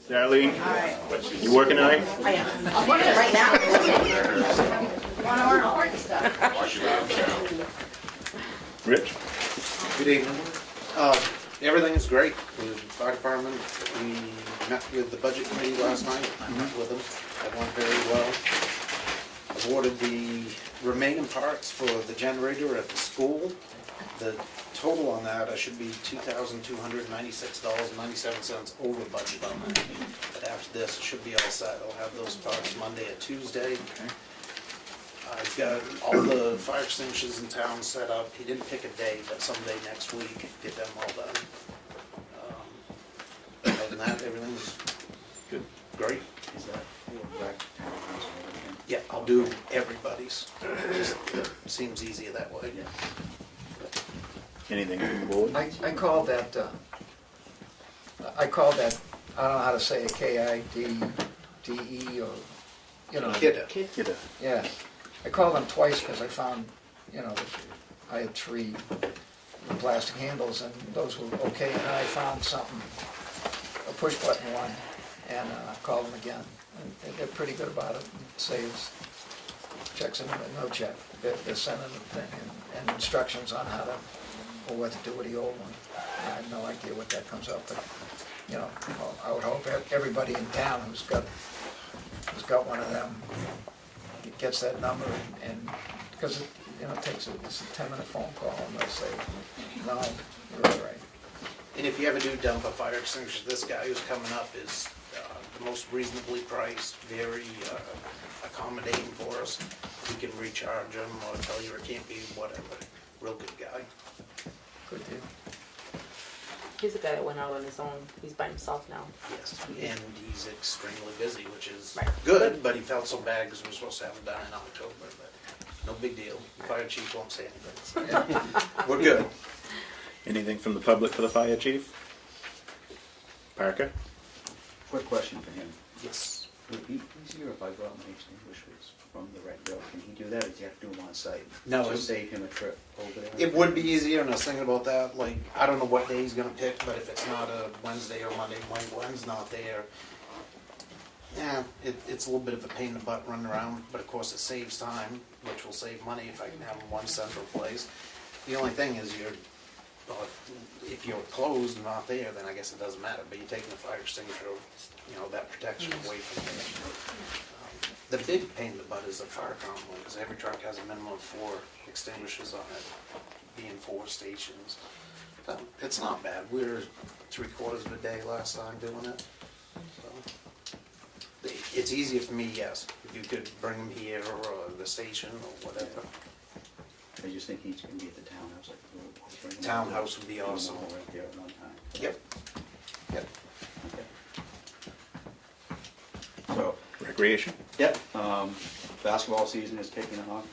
Darlene, you working tonight? I am. I'm working right now. Want our important stuff. Rich? Good evening. Everything is great with the fire department. We met with the budget committee last night. I met with them. That went very well. Awarded the remaining parts for the generator at the school. The total on that should be $2,296.97 over budget on that. But after this, it should be all set. I'll have those parts Monday and Tuesday. I've got all the fire extinguishers in town set up. He didn't pick a day, but someday next week, get them all done. Other than that, everything's Good. great. Is that back to town house or everything? Yeah, I'll do everybody's. Just seems easier that way. Yeah. Anything from the board? I called that, I don't know how to say it, K-I-D-D-E or, you know. Kidda. Get a, Yeah. I called them twice because I found, you know, I had 3 plastic handles and those were okay. And I found something, a push button one, and called them again. And they're pretty good about it. It saves checks in, no check. They're sending the thing and instructions on how to, or what to do with the old one. I have no idea what that comes up, but, you know, I would hope everybody in town who's got one of them gets that number and because it, you know, it's a 10-minute phone call and they'll say, no, you're all right. And if you ever do dump a fire extinguisher, this guy who's coming up is the most reasonably priced, very accommodating for us. We can recharge him or tell you it can't be, whatever. Real good guy. Good deal. He's a guy that went out on his own. He's by himself now. Yes, and he's extremely busy, which is Right. good, but he felt so bad because we were supposed to have it done in October, but no big deal. The fire chief won't say anything. So. We're good. anything from the public for the fire chief? Parker? Quick question for him. Yes. Would it be easier if I brought my extinguishers from the rec bill? Can he do that, or does he have to do them on site? No, Just save him a trip over there? It would be easier, and I was thinking about that, like, I don't know what day he's gonna pick, but if it's not a Wednesday or Monday, when Glenn's not there, yeah, it's a little bit of a pain in the butt running around, but of course it saves time, which will save money if I can have them one central place. The only thing is if you're closed and not there, then I guess it doesn't matter, but you're taking the fire extinguisher, you know, that protection away from you. The big pain in the butt is the fire company, because every truck has a minimum of 4 extinguishers on it, being 4 stations. So it's not bad. We were 3/4 of a day last time doing it. So it's easier for me, yes, if you could bring them here or the station or whatever. I just think he's gonna be at the townhouse. Like, we'll bring him Townhouse over. would be Do them awesome. all right there at one time. Yep. Yep. Okay. So, Recreation? yep, basketball season is kicking off.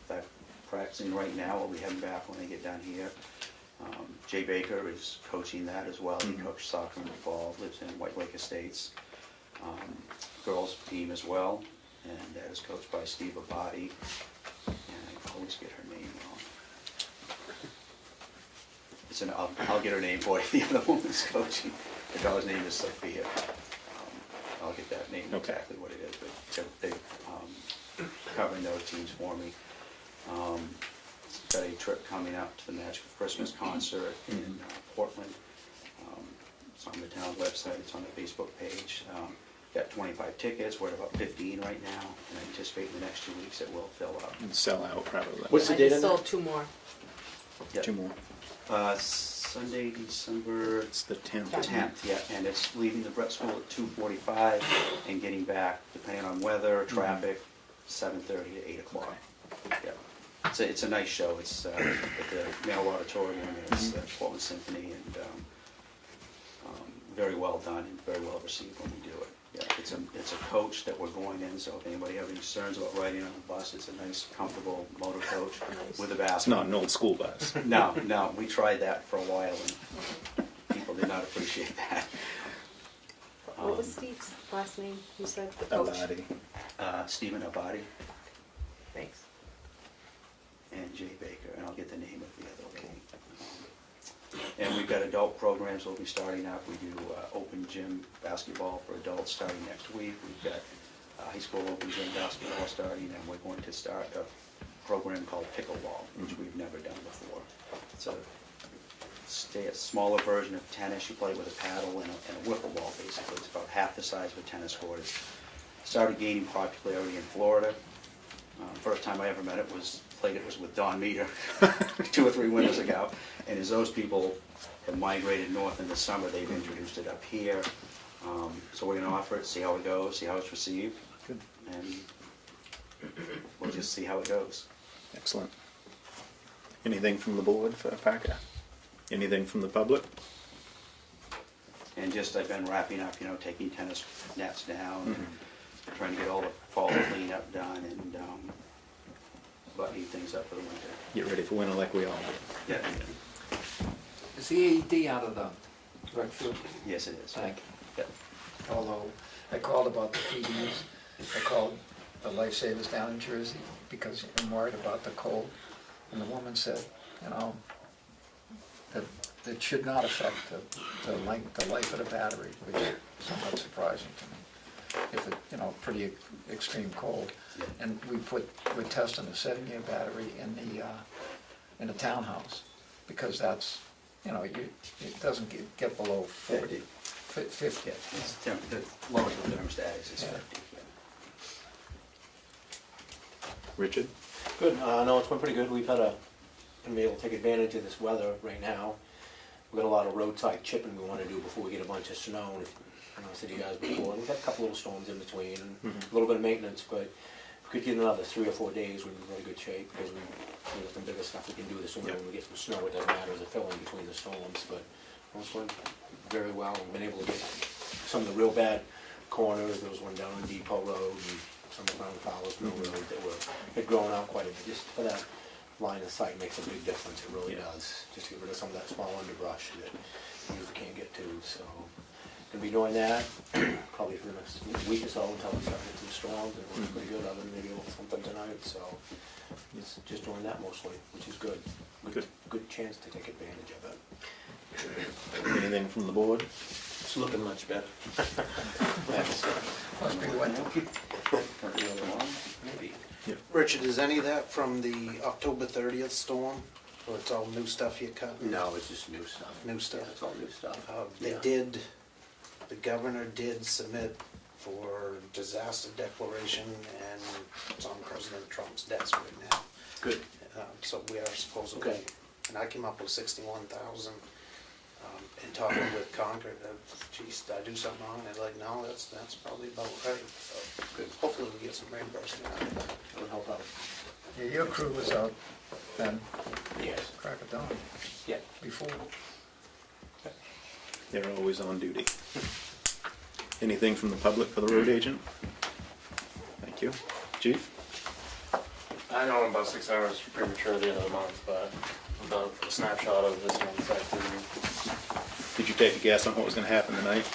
They're practicing right now. We'll be heading back when they get down here. Jay Baker is coaching that as well. He coached soccer in the fall, lives in White Lake Estates. Girls team as well, and that is coached by Steve Abadi. And I always get her name wrong. I'll get her name for you. The other woman's coaching. The daughter's name is Sophia. I'll get that name Okay. exactly what it is, but they're covering those teams for me. Got a trip coming up to the Magical Christmas concert in Portland. It's on the town website, it's on the Facebook page. Got 25 tickets, we're at about 15 right now, and I anticipate in the next 2 weeks it will fill up. And sell out probably. What's the I date just on sold that? 2 more. Yeah. 2 more. Sunday, December It's the 10th. 10th, yeah, and it's leaving the Brett School at 2:45 and getting back, depending on weather, traffic, 7:30 to 8 o'clock. Yeah. It's a nice show. It's at the Male Auditorium, and it's the Portland Symphony, and very well done and very well received when we do it. Yeah, it's a coach that we're going in, so if anybody has any concerns about riding on the bus, it's a nice, comfortable motor coach with a bathroom. It's not an old school bus. No, we tried that for a while, and people did not appreciate that. What was Steve's last name? You said the coach? Abadi. Stephen Abadi Thanks. and Jay Baker, and I'll get the name of the other lady. And we've got adult programs we'll be starting up. We do open gym basketball for adults starting next week. We've got high school open gym basketball starting, and we're going to start a program called pickleball, which we've never done before. It's a smaller version of tennis. You play with a paddle and a wiffle ball, basically. It's about half the size of a tennis court. It's started gaining popularity in Florida. First time I ever played it was with Don Meter 2 or 3 winters ago. And as those people have migrated north in the summer, they've introduced it up here. So we're going to offer it, see how it goes, see how it's received. Good. And we'll just see how it goes. Excellent. Anything from the board for Parker? Anything from the public? And just, I've been wrapping up, taking tennis nets down, and trying to get all the fall cleanup done, and buttoning things up for the winter. Get ready for winter like we all do. Yeah. Is the AED out of the rec field? Yes, it is. Thank you. Yep. Although I called about the PDs, I called the Lifesavers down in Jersey because I'm worried about the cold. And the woman said, that it should not affect the life of the battery, which is somewhat surprising to me. If it, pretty extreme cold. Yeah. And we're testing a 7-year battery in the townhouse, because that's, it doesn't get below 40. 50. Yeah, it's the lowest of the thermostat is 50. Yeah. Richard? Good. No, it's been pretty good. We've had been able to take advantage of this weather right now. We've got a lot of roadside chipping we want to do before we get a bunch of snow. And I said to you guys before, we've had a couple little storms in between and a little bit of maintenance, but if we could get another 3 or 4 days, we're in really good shape, because we some bigger stuff we can do this summer. When we get some snow, it doesn't matter as a fill in between the storms, but it's went very well. We've been able to get some of the real bad corners. There was one down on Depot Road and some around Fowler's Mill Road that had grown out quite a bit. Just for that line of sight makes a big difference. It really does. Just to get rid of some of that small underbrush that you usually can't get to. So gonna be doing that probably for the next week or so until we start getting some storms. And it looks pretty good, other than maybe a little something tonight. So it's just doing that mostly, which is good. Good chance to take advantage of it. Anything from the board? It's looking much better. Must be winter. Maybe. Richard, is any of that from the October 30th storm? Or it's all new stuff you cut? No, it's just new stuff. New stuff. Yeah, it's all new stuff. The governor did submit for disaster declaration, and it's on President Trump's desk right now. Good. So we are supposedly, Okay. and I came up with 61,000. And talking with Concord, geez, did I do something wrong? They're like, no, that's probably about right. So Good. hopefully we get some reimbursement out of that. That would help out. Yeah, your crew was out then, Yes. crack of dawn, Yeah. before. They're always on duty. Anything from the public for the road agent? Thank you. Chief? I know I'm about 6 hours premature at the end of the month, but about a snapshot of this month's activity. Did you take a guess on what was going to happen tonight?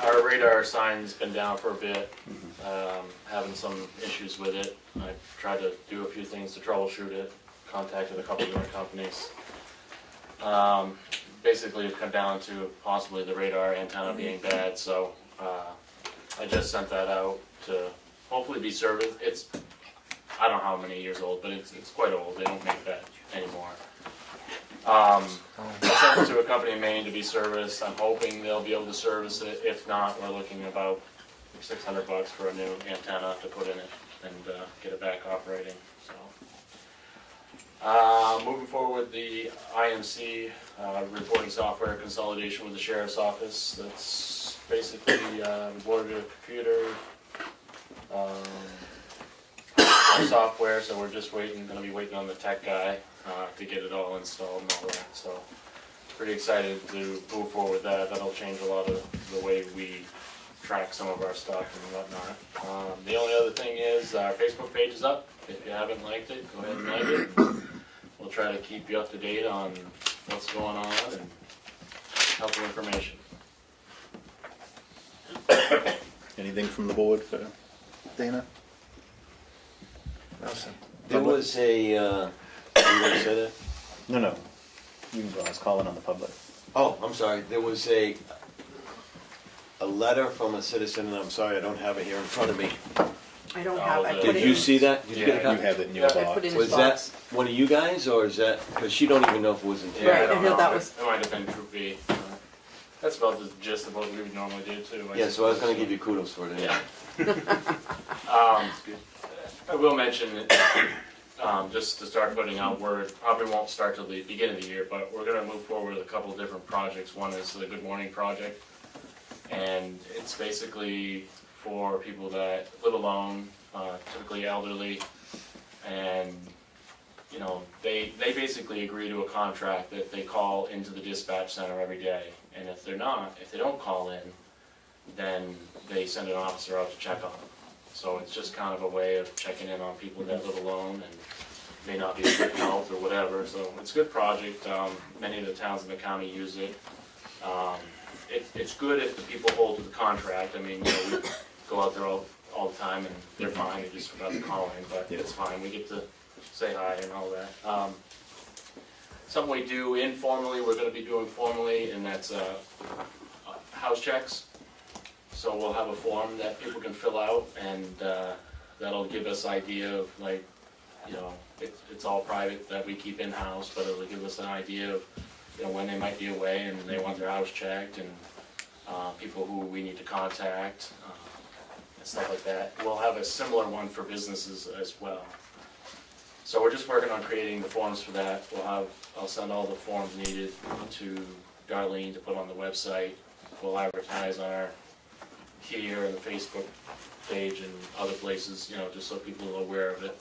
Our radar sign's been down for a bit, having some issues with it. I tried to do a few things to troubleshoot it, contacted a couple of different companies. Basically, it come down to possibly the radar antenna being bad, so I just sent that out to hopefully be serviced. I don't know how many years old, but it's quite old. They don't make that anymore. I sent it to a company in Maine to be serviced. I'm hoping they'll be able to service it. If not, we're looking about $600 for a new antenna to put in it and get it back operating. So, moving forward, the IMC reporting software consolidation with the sheriff's office. That's basically boarded a computer. Software, so we're just going to be waiting on the tech guy to get it all installed and all that. So pretty excited to move forward with that. That'll change a lot of the way we track some of our stuff and whatnot. The only other thing is our Facebook page is up. If you haven't liked it, go ahead and like it. We'll try to keep you up to date on what's going on and helpful information. Anything from the board for Dana? Nelson. There was a you gonna say that? No. You can go, I was calling on the public. Oh, I'm sorry, there was a letter from a citizen, and I'm sorry, I don't have it here in front of me. I don't have, I put Did it you in. see that? Did you get a You copy? have it in your Yeah, I put box. it in Was his that box. one of you guys, or is that, because she don't even know if it was in Yeah, town? I Right, don't I feel know. that was- It might have been Troop B. That's about the gist of what we would normally do too. Yeah, so I was gonna give you kudos for it. Yeah. I will mention, just to start putting out word, probably won't start till the beginning of the year, but we're gonna move forward with a couple of different projects. One is the Good Morning Project, and it's basically for people that live alone, typically elderly, and you know, they basically agree to a contract that they call into the dispatch center every day, and if they don't call in, then they send an officer out to check on them. So it's just kind of a way of checking in on people that live alone and may not be in good health or whatever. So it's a good project. Many of the towns in the county use it. It's good if the people hold to the contract. I mean, you know, we go out there all the time and they're fine. They just forgot to call in, but it's fine. We get to say hi and all that. Something we do informally, we're going to be doing formally, and that's house checks. So we'll have a form that people can fill out, and that'll give us idea of, like, you know, it's all private that we keep in-house, but it'll give us an idea of, you know, when they might be away and they want their house checked, and people who we need to contact, and stuff like that. We'll have a similar one for businesses as well. So we're just working on creating the forms for that. I'll send all the forms needed to Darlene to put on the website. We'll advertise on our here and the Facebook page and other places, you know, just so people are aware of it.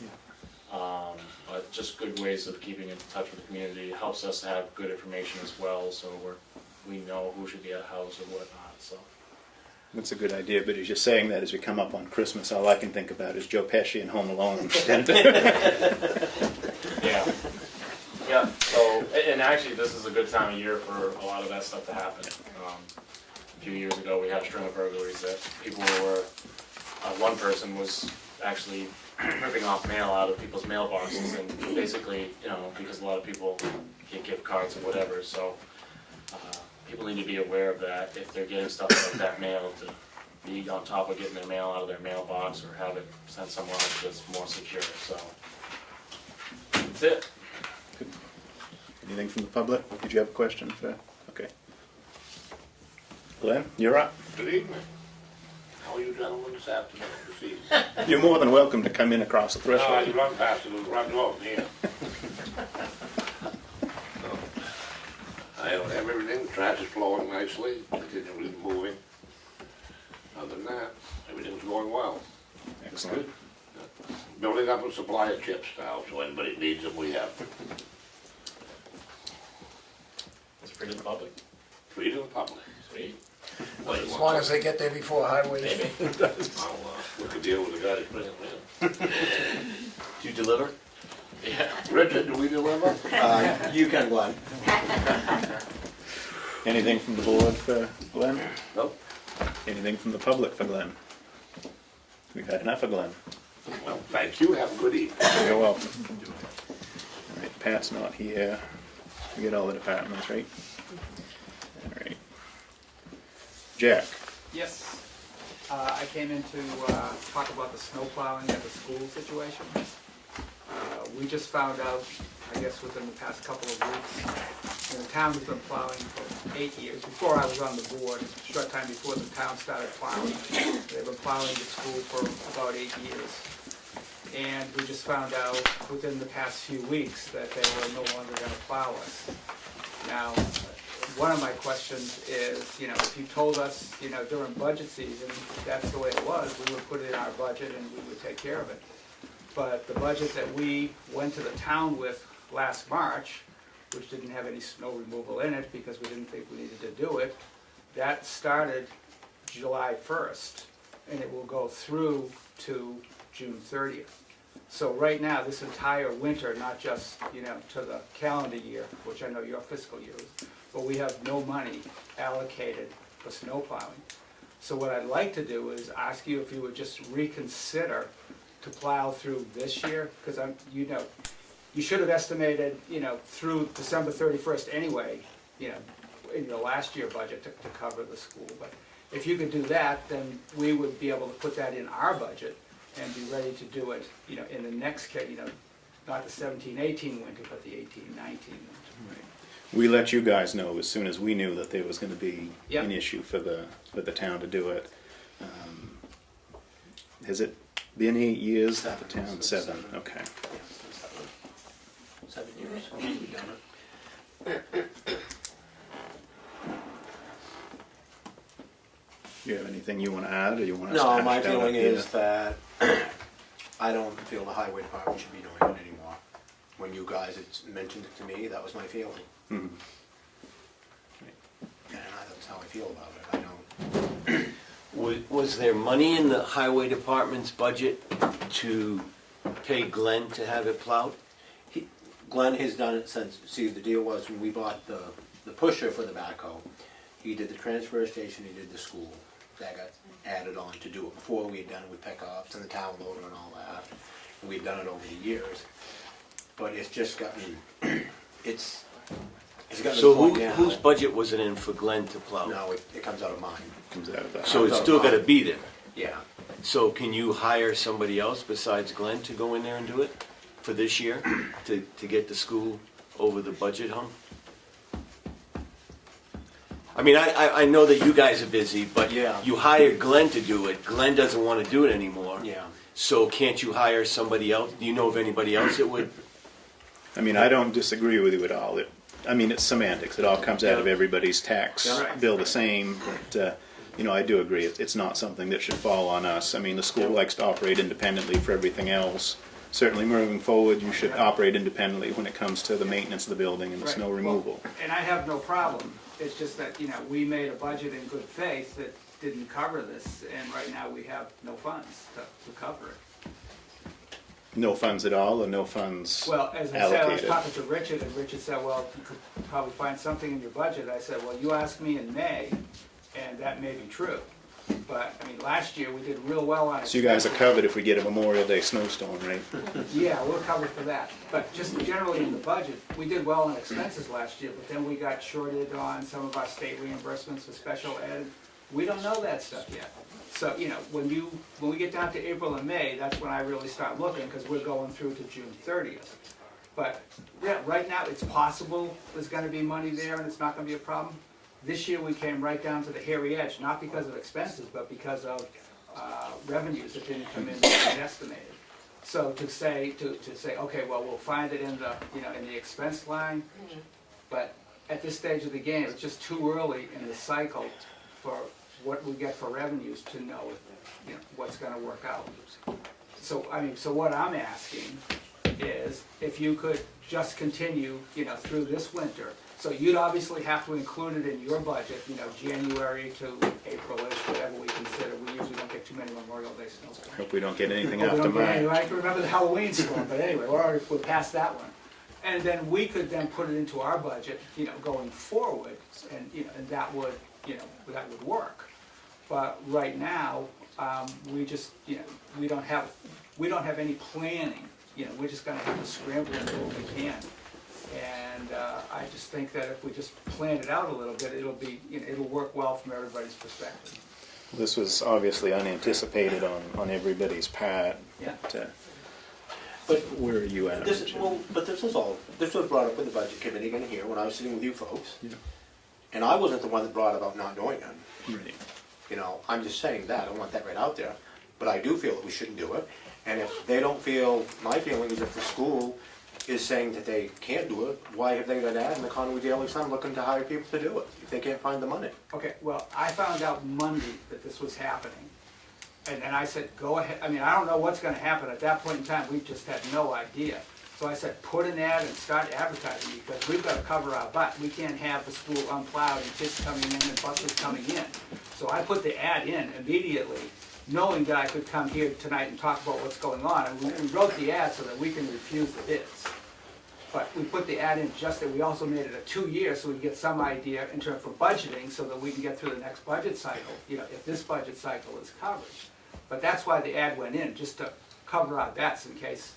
But just good ways of keeping in touch with the community. It helps us to have good information as well, so we know who should be at a house or whatnot, so. That's a good idea, but as you're saying that, as we come up on Christmas, all I can think about is Joe Pesci and Home Alone. Yeah. Yeah, so, and actually, this is a good time of year for a lot of that stuff to happen. A few years ago, we had a string of burglaries that people were, one person was actually ripping off mail out of people's mailboxes, and basically, you know, because a lot of people get gift cards or whatever, so people need to be aware of that if they're getting stuff like that mailed, to be on top of getting their mail out of their mailbox or have it sent somewhere else that's more secure, so. That's it. Anything from the public? Did you have a question for? Okay. Glenn, you're up. Good evening. How are you gentlemen this afternoon, this evening? You're more than welcome to come in across the No, I threshold. run past it, it was running off here. I don't have everything, the trash is flowing nicely, continually moving. Other than that, everything's going well. Excellent. Building up a supply of chips now, so anybody needs them, we have. It's free to the public. Free to the public. Sweet. What do you As want? long as they get there before highway. I'll work a deal with the guy that brings them in. Do you deliver? Yeah. Richard, do we deliver? You can, Glenn. Anything from the board for Glenn? Nope. Anything from the public for Glenn? We've had enough of Glenn. Well, thank you, have a good evening. You're welcome. All right, Pat's not here. We get all the departments, right? All right. Jack, Yes. I came in to talk about the snow plowing at the school situation. We just found out, I guess within the past couple of weeks, the town has been plowing for 8 years. Before I was on the board, a short time before the town started plowing, they've been plowing the school for about 8 years. And we just found out within the past few weeks that they were no longer going to plow us. Now, one of my questions is, you know, if you told us, you know, during budget season, that's the way it was, we would put it in our budget and we would take care of it. But the budget that we went to the town with last March, which didn't have any snow removal in it because we didn't think we needed to do it, that started July 1st, and it will go through to June 30th. So right now, this entire winter, not just, you know, to the calendar year, which I know your fiscal year is, but we have no money allocated for snow plowing. So what I'd like to do is ask you if you would just reconsider to plow through this year, because you know, you should have estimated, through December 31st anyway, in your last year budget to cover the school. But if you could do that, then we would be able to put that in our budget and be ready to do it, in the next case, not the 17-18 winter, but the 18-19 winter. We let you guys know as soon as we knew that there was gonna be Yep. an issue for the town to do it. Has it been 8 years that the town? 7, okay. 7 years, we've done it. You have anything you wanna add, or you want us to No, hash my it out feeling up here? is that I don't feel the highway department should be doing it anymore. When you guys had mentioned it to me, that was my feeling. Mhm. And that's how I feel about it. I don't. Was there money in the highway department's budget to pay Glenn to have it plowed? Glenn has done it since, see, the deal was when we bought the pusher for the backhoe, he did the transfer station, he did the school. That got added on to do it. Before, we had done it with pickups and the town loader and all that. And we've done it over the years. But it's just gotten, it's gotten to So the point now. whose budget was it in for Glenn to plow? No, it comes out of mine. Comes out of that. So it's still gotta be there. Yeah. So can you hire somebody else besides Glenn to go in there and do it for this year, to get the school over the budget hump? I mean, I know that you guys are busy, but Yeah. you hired Glenn to do it. Glenn doesn't wanna do it anymore. Yeah. So can't you hire somebody else? Do you know of anybody else that would? I mean, I don't disagree with you at all. It's semantics. It all comes out of everybody's tax Yeah, right. bill the same. But, I do agree. It's not something that should fall on us. I mean, the school likes to operate independently for everything else. Certainly moving forward, you should operate independently when it comes to the maintenance of the building and the Right. snow Well, removal. And I have no problem, it's just that, we made a budget in good faith that didn't cover this, and right now we have no funds to cover it. No funds at all, or no funds Well, as I said, I was allocated? talking to Richard, and Richard said, well, you could probably find something in your budget. I said, well, you asked me in May, and that may be true. But, last year, we did real well on it. So you guys are covered if we get a Memorial Day snowstorm, right? Yeah, we're covered for that. But just generally in the budget, we did well on expenses last year, but then we got shorted on some of our state reimbursements for special ed. We don't know that stuff yet. So, when we get down to April and May, that's when I really start looking, because we're going through to June 30th. But, yeah, right now, it's possible there's gonna be money there and it's not gonna be a problem. This year, we came right down to the hairy edge, not because of expenses, but because of revenues that didn't come in as estimated. So to say, okay, well, we'll find it in the, in the expense line, but at this stage of the game, it's just too early in the cycle for what we get for revenues to know, what's gonna work out. So, so what I'm asking is if you could just continue, through this winter. So you'd obviously have to include it in your budget, January to April-ish, whatever we consider. We usually don't get too many Memorial Day snowstorms. Hope we don't get anything Well, we after don't get any, March. I can remember the Halloween storm, but anyway, we're past that one. And then we could then put it into our budget, going forward, and that would, that would work. But right now, we just, we don't have any planning, we're just gonna have to scramble and do what we can. And I just think that if we just plan it out a little bit, it'll be, it'll work well from everybody's perspective. This was obviously unanticipated on everybody's part. Yeah. But Where are you at? this Richard? this was brought up with the budget committee in here when I was sitting with you folks. Yeah. And I wasn't the one that brought about not doing it. Right. I'm just saying that, I want that right out there. But I do feel that we shouldn't do it. And if they don't feel, my feeling is if the school is saying that they can't do it, why have they got an ad in the Conway Daily Sun looking to hire people to do it, if they can't find the money? Okay, well, I found out Monday that this was happening. And I said, go ahead, I don't know what's gonna happen. At that point in time, we just had no idea. So I said, put an ad and start advertising, because we've gotta cover our butt. We can't have the school unplowed and kids coming in and buses coming in. So I put the ad in immediately, knowing that I could come here tonight and talk about what's going on. And we wrote the ad so that we can refuse the bids. But we put the ad in just that we also made it a 2-year, so we get some idea in terms for budgeting, so that we can get through the next budget cycle, if this budget cycle is covered. But that's why the ad went in, just to cover our bets in case,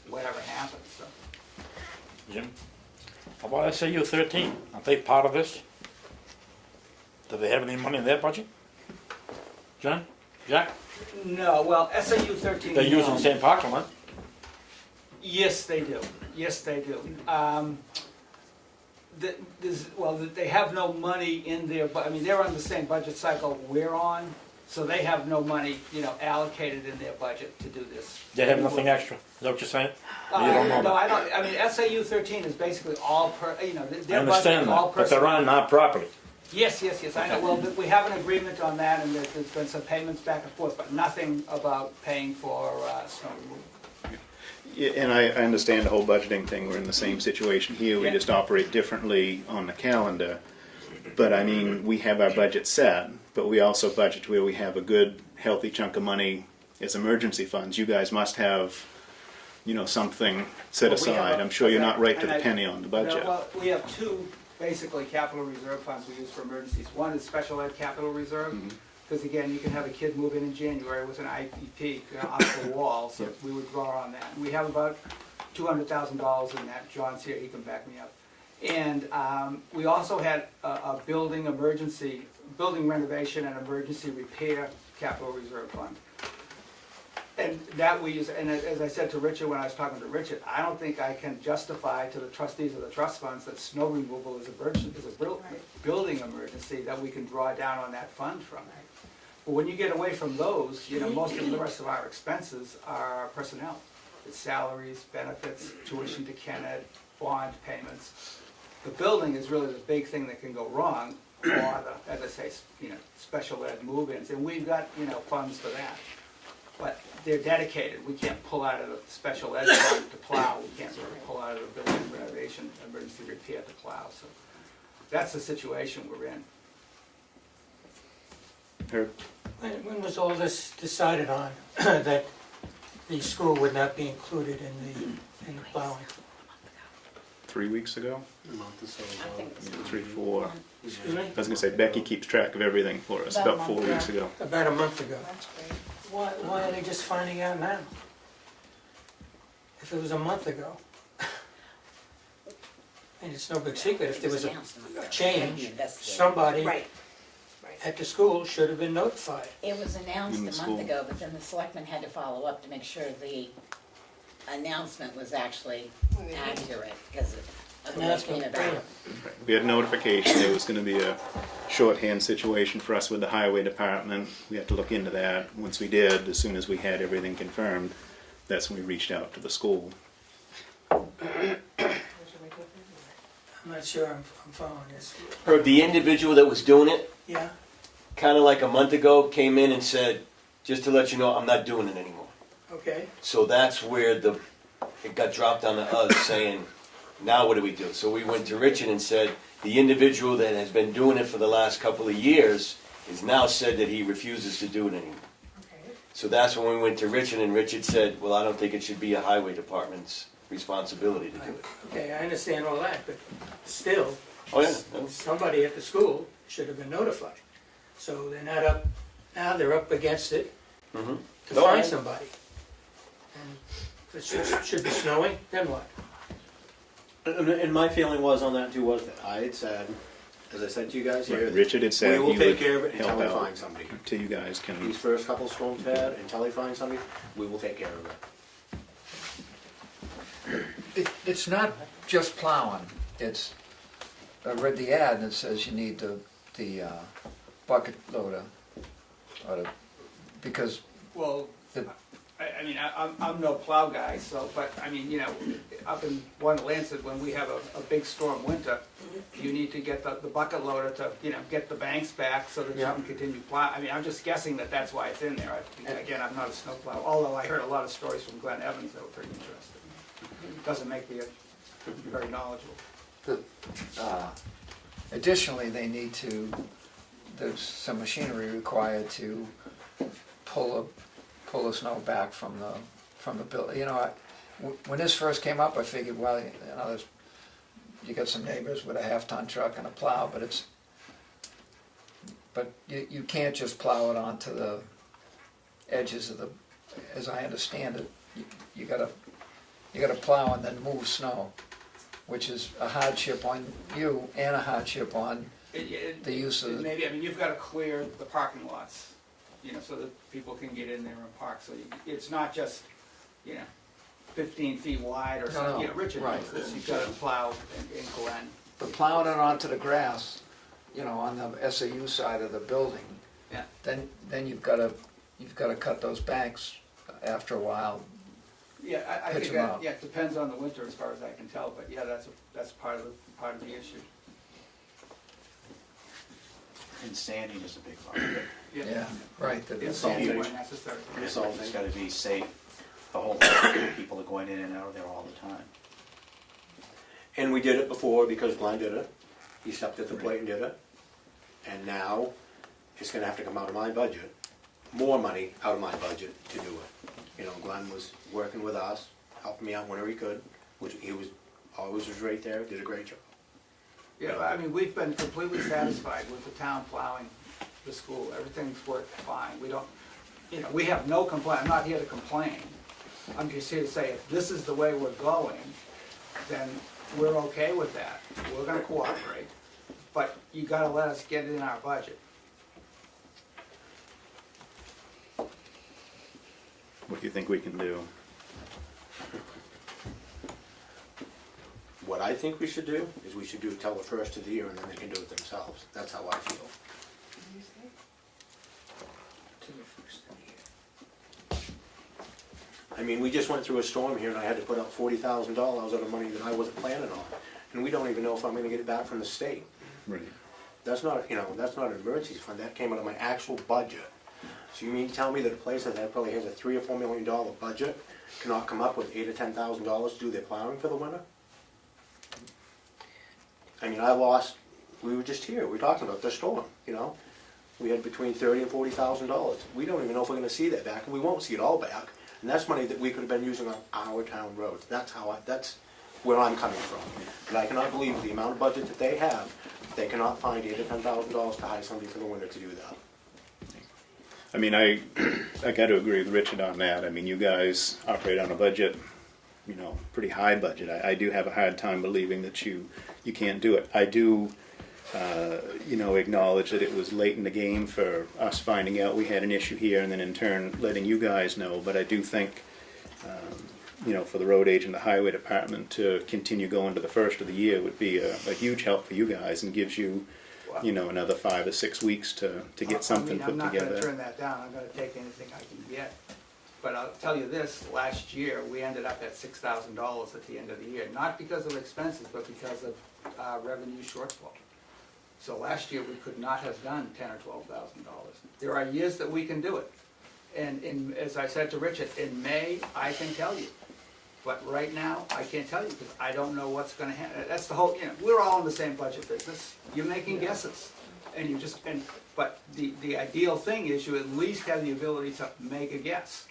whatever happens, so. Jim, how about SAU 13? Aren't they part of this? Do they have any money in their budget? John? Jack? No, well, SAU 13. They're using the same parking lot. Yes, they do. Yes, they do. They have no money in their, I mean, they're on the same budget cycle we're on, so they have no money, allocated in their budget to do this. They have nothing extra. Is that what you're saying? Or you don't know No, that? I mean, SAU 13 is basically all I their budget understand is all that, but they're personnel. on our property. Yes, I know. Well, we have an agreement on that, and there's been some payments back and forth, but nothing about paying for snow removal. Yeah, and I understand the whole budgeting thing, we're in the same situation here, we Yeah. just operate differently on the calendar. But I mean, we have our budget set, but we also budget where we have a good, healthy chunk of money as emergency funds. You guys must have, something set Well, we have aside. a- I'm sure you're not right to and the I- penny on the budget. No, well, we have two, basically, capital reserve funds we use for emergencies. One is special ed capital reserve, because again, you can have a kid move in January with an IEP off the wall, so we would draw on that. We have about $200,000 in that. John's here, he can back me up. And we also had a building renovation and emergency repair capital reserve fund. And that we use, and as I said to Richard when I was talking to Richard, I don't think I can justify to the trustees of the trust funds that snow removal is a building emergency that we can draw down on that fund from. But when you get away from those, most of the rest of our expenses are personnel. It's salaries, benefits, tuition to Kennett, bond payments. The building is really the big thing that can go wrong, or the, as I say, special ed move-ins, and we've got, funds for that. But they're dedicated, we can't pull out of the special ed fund to plow, we can't really pull out of the building renovation, emergency repair to plow, so that's the situation we're in. Herb? When was all this decided on, that the school would not be included in the plowing? 3 weeks ago? A month or so I ago. think it was 3, 4. Excuse me? I was gonna say, Becky keeps track of everything for us, About a about 4 month weeks ago. ago. About a month ago. That's great. Why are they just finding out now? If it was a month ago. And it's no big secret, if there was a change, somebody Right. at the school should have been notified. It was announced In the a school. month ago, but then the selectmen had to follow up to make sure the announcement was actually accurate, because of what came Announcement, about. We had notification there was gonna be a shorthand situation for us with the highway department. We had to look into that. Once we did, as soon as we had everything confirmed, that's when we reached out to the school. I'm not sure I'm following this. Herb, the individual that was doing it, Yeah? kind of like a month ago, came in and said, just to let you know, I'm not doing it anymore. Okay. So that's where it got dropped on us saying, now what do we do? So we went to Richard and said, the individual that has been doing it for the last couple of years has now said that he refuses to do it anymore. So that's when we went to Richard, and Richard said, well, I don't think it should be a highway department's responsibility to do it. Okay, I understand all that, but still, Oh, yeah. No. somebody at the school should have been notified. So they're not up, now they're up against it Mhm. to No, find I- somebody. And if it should be snowing, then what? And my feeling was on that too, was that I had said, as I said to you guys here, Richard had said we will he take would care of it help until we out. find somebody. Till you guys can, These first couple storms had, until they find somebody, we will take care of it. It's not just plowing, it's, I read the ad and it says you need the bucket loader, because Well, the, I mean, I'm no plow guy, so, but, I mean, up in one Lancet, when we have a big storm winter, you need to get the bucket loader to, get the banks back so that you Yeah. can continue plow. I mean, I'm just guessing that that's why it's in there. Again, I'm not a snow plow, although I heard a lot of stories from Glenn Evans that were pretty interesting. Doesn't make me very knowledgeable. additionally, they need to, there's some machinery required to pull the snow back from the building. When this first came up, I figured, well, you got some neighbors with a half-ton truck and a plow, but you can't just plow it onto the edges of the, as I understand it, you gotta plow and then move snow which is a hardship on you and a hardship on the use of. Maybe, I mean, you've got to clear the parking lots, you know, so that people can get in there and park. So it's not just, you know, 15 feet wide or something. No, You know, Richard right. knows this. You've got to plow and Glen. But plowing it onto the grass, you know, on the SAU side of the building, Yeah. then you've got to cut those banks after a while. Yeah, I Pitch think them that, out. yeah, it depends on the winter as far as I can tell, but yeah, that's part of the issue. And sanding is a big part of it. Yeah, right. It's something something huge. necessary. It's gotta be safe, the whole time, people are going in and out of there all the time. And we did it before because Glenn did it. He stepped at the plate and did it. And now it's gonna have to come out of my budget, more money out of my budget to do it. You know, Glenn was working with us, helping me out whenever he could, which he was, always was right there, did a great job. Yeah, I mean, we've been completely satisfied with the town plowing the school. Everything's worked fine. We don't, you know, we have no complaint. I'm not here to complain. I'm just here to say, if this is the way we're going, then we're okay with that. We're gonna cooperate. But you gotta let us get it in our budget. What do you think we can do? What I think we should do is we should do it till the first of the year and then they can do it themselves. That's how I feel. I mean, we just went through a storm here and I had to put up $40,000 out of money that I wasn't planning on. And we don't even know if I'm gonna get it back from the state. Right. That's not, you know, that's not an emergency fund, that came out of my actual budget. So you mean to tell me that a place that probably has a $3 or $4 million budget cannot come up with $8,000 or $10,000 to do their plowing for the winter? I mean, we were just here, we were talking about the storm, you know? We had between $30,000 and $40,000. We don't even know if we're gonna see that back, and we won't see it all back. And that's money that we could have been using on our town roads. That's where I'm coming from. And I cannot believe the amount of budget that they have, they cannot find $8,000 or $10,000 to hire somebody for the winter to do that. I mean, I got to agree with Richard on that. I mean, you guys operate on a budget, you know, pretty high budget. I do have a hard time believing that you can't do it. I do, you know, acknowledge that it was late in the game for us finding out we had an issue here and then in turn letting you guys know. But I do think, you know, for the road agent, the highway department to continue going to the first of the year would be a huge help for you guys and gives you, you know, another 5 or 6 weeks to get something put I'm not gonna together. turn that down. I'm gonna take anything I can get. But I'll tell you this, last year, we ended up at $6,000 at the end of the year, not because of expenses, but because of revenue shortfall. So last year, we could not have done $10,000 or $12,000. There are years that we can do it. And as I said to Richard, in May, I can tell you. But right now, I can't tell you because I don't know what's gonna happen. That's the whole, you know, we're all in the same budget business. You're making guesses. But the ideal thing is you at least have the ability to make a guess.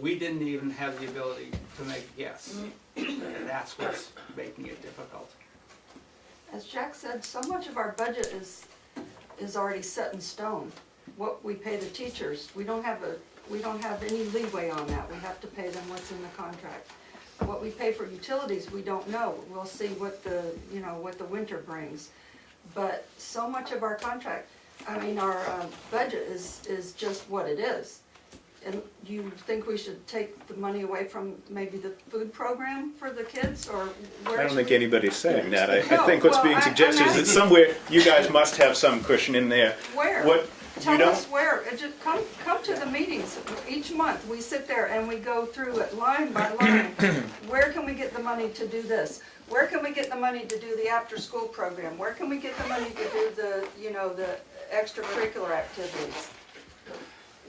We didn't even have the ability to make a guess. And that's what's making it difficult. As Jack said, so much of our budget is already set in stone. What we pay the teachers, we don't have any leeway on that. We have to pay them what's in the contract. What we pay for utilities, we don't know. We'll see what the winter brings. But so much of our contract, I mean, our budget is just what it is. And you think we should take the money away from maybe the food program for the kids, or where? I don't think anybody's saying that. I No, think what's well, being I'm suggested is that asking. somewhere, you guys must have some cushion in there. Where? What, you Tell don't? us where. Just come to the meetings. Each month, we sit there and we go through it line by line. Where can we get the money to do this? Where can we get the money to do the after-school program? Where can we get the money to do the extracurricular activities?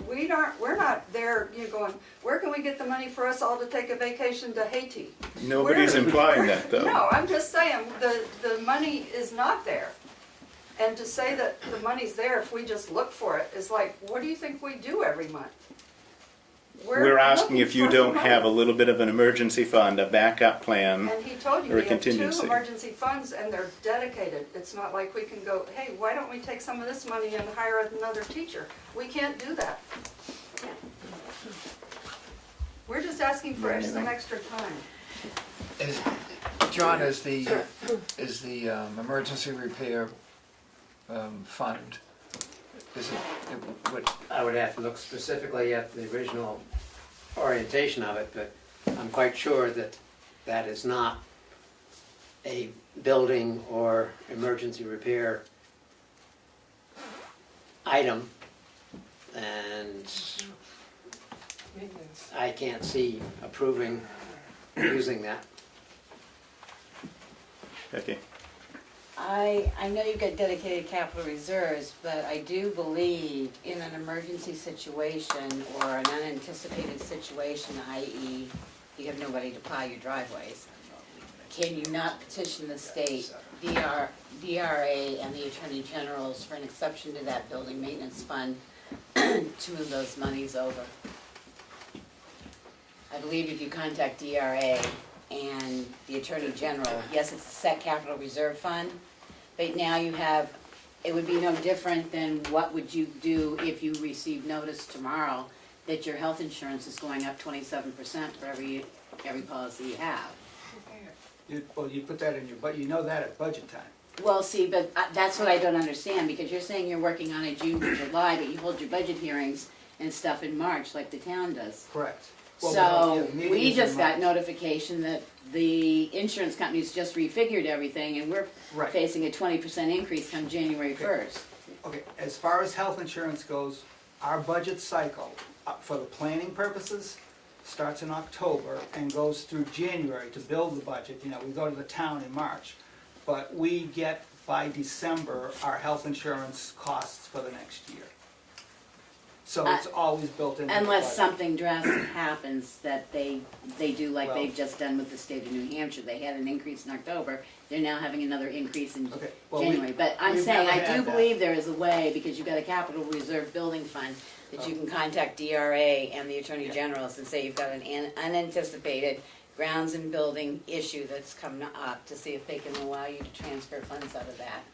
We're not there, going, where can we get the money for us all to take a vacation to Haiti? Nobody's implying that, though. No, I'm just saying, the money is not there. And to say that the money's there if we just look for it is like, what do you think we do every month? We're asking looking if you for the don't money. have a little bit of an emergency fund, a backup plan. And he told you, or a we have 2 contingency. emergency funds and they're dedicated. It's not like we can go, hey, why don't we take some of this money and hire another teacher? We can't do that. We're just asking for some extra time. And John, is the emergency repair fund, is it, what, I would have to look specifically at the original orientation of it, but I'm quite sure that that is not a building or emergency repair item, and I can't see approving using that. Becky? I know you've got dedicated capital reserves, but I do believe in an emergency situation or an unanticipated situation, i.e. you have nobody to plow your driveways, can you not petition the state, DRA and the Attorney General's for an exception to that building maintenance fund to move those monies over? I believe if you contact DRA and the Attorney General, yes, it's a set capital reserve fund, but now you have, it would be no different than what would you do if you received notice tomorrow that your health insurance is going up 27% for every policy you have. Well, you put that in your, but you know that at budget time. Well, see, but that's what I don't understand, because you're saying you're working on it June to July, but you hold your budget hearings and stuff in March like the town does. Correct. So, we just got notification that the insurance companies just refigured everything, and we're Right. facing a 20% increase come January 1st. Okay, as far as health insurance goes, our budget cycle, for the planning purposes, starts in October and goes through January to build the budget. You know, we go to the town in March. But we get, by December, our health insurance costs for the next year. So it's always built into the budget. Unless something drastic happens that they do like Well- they've just done with the state of New Hampshire. They had an increase in October, they're now having another increase in Okay, well, January. But I'm we've saying, never I do had that. believe there is a way, because you've got a capital reserve building fund, that you can contact DRA and the Attorney Generals and say you've got an unanticipated grounds and building issue that's come up, to see if they can allow you to transfer funds out of that.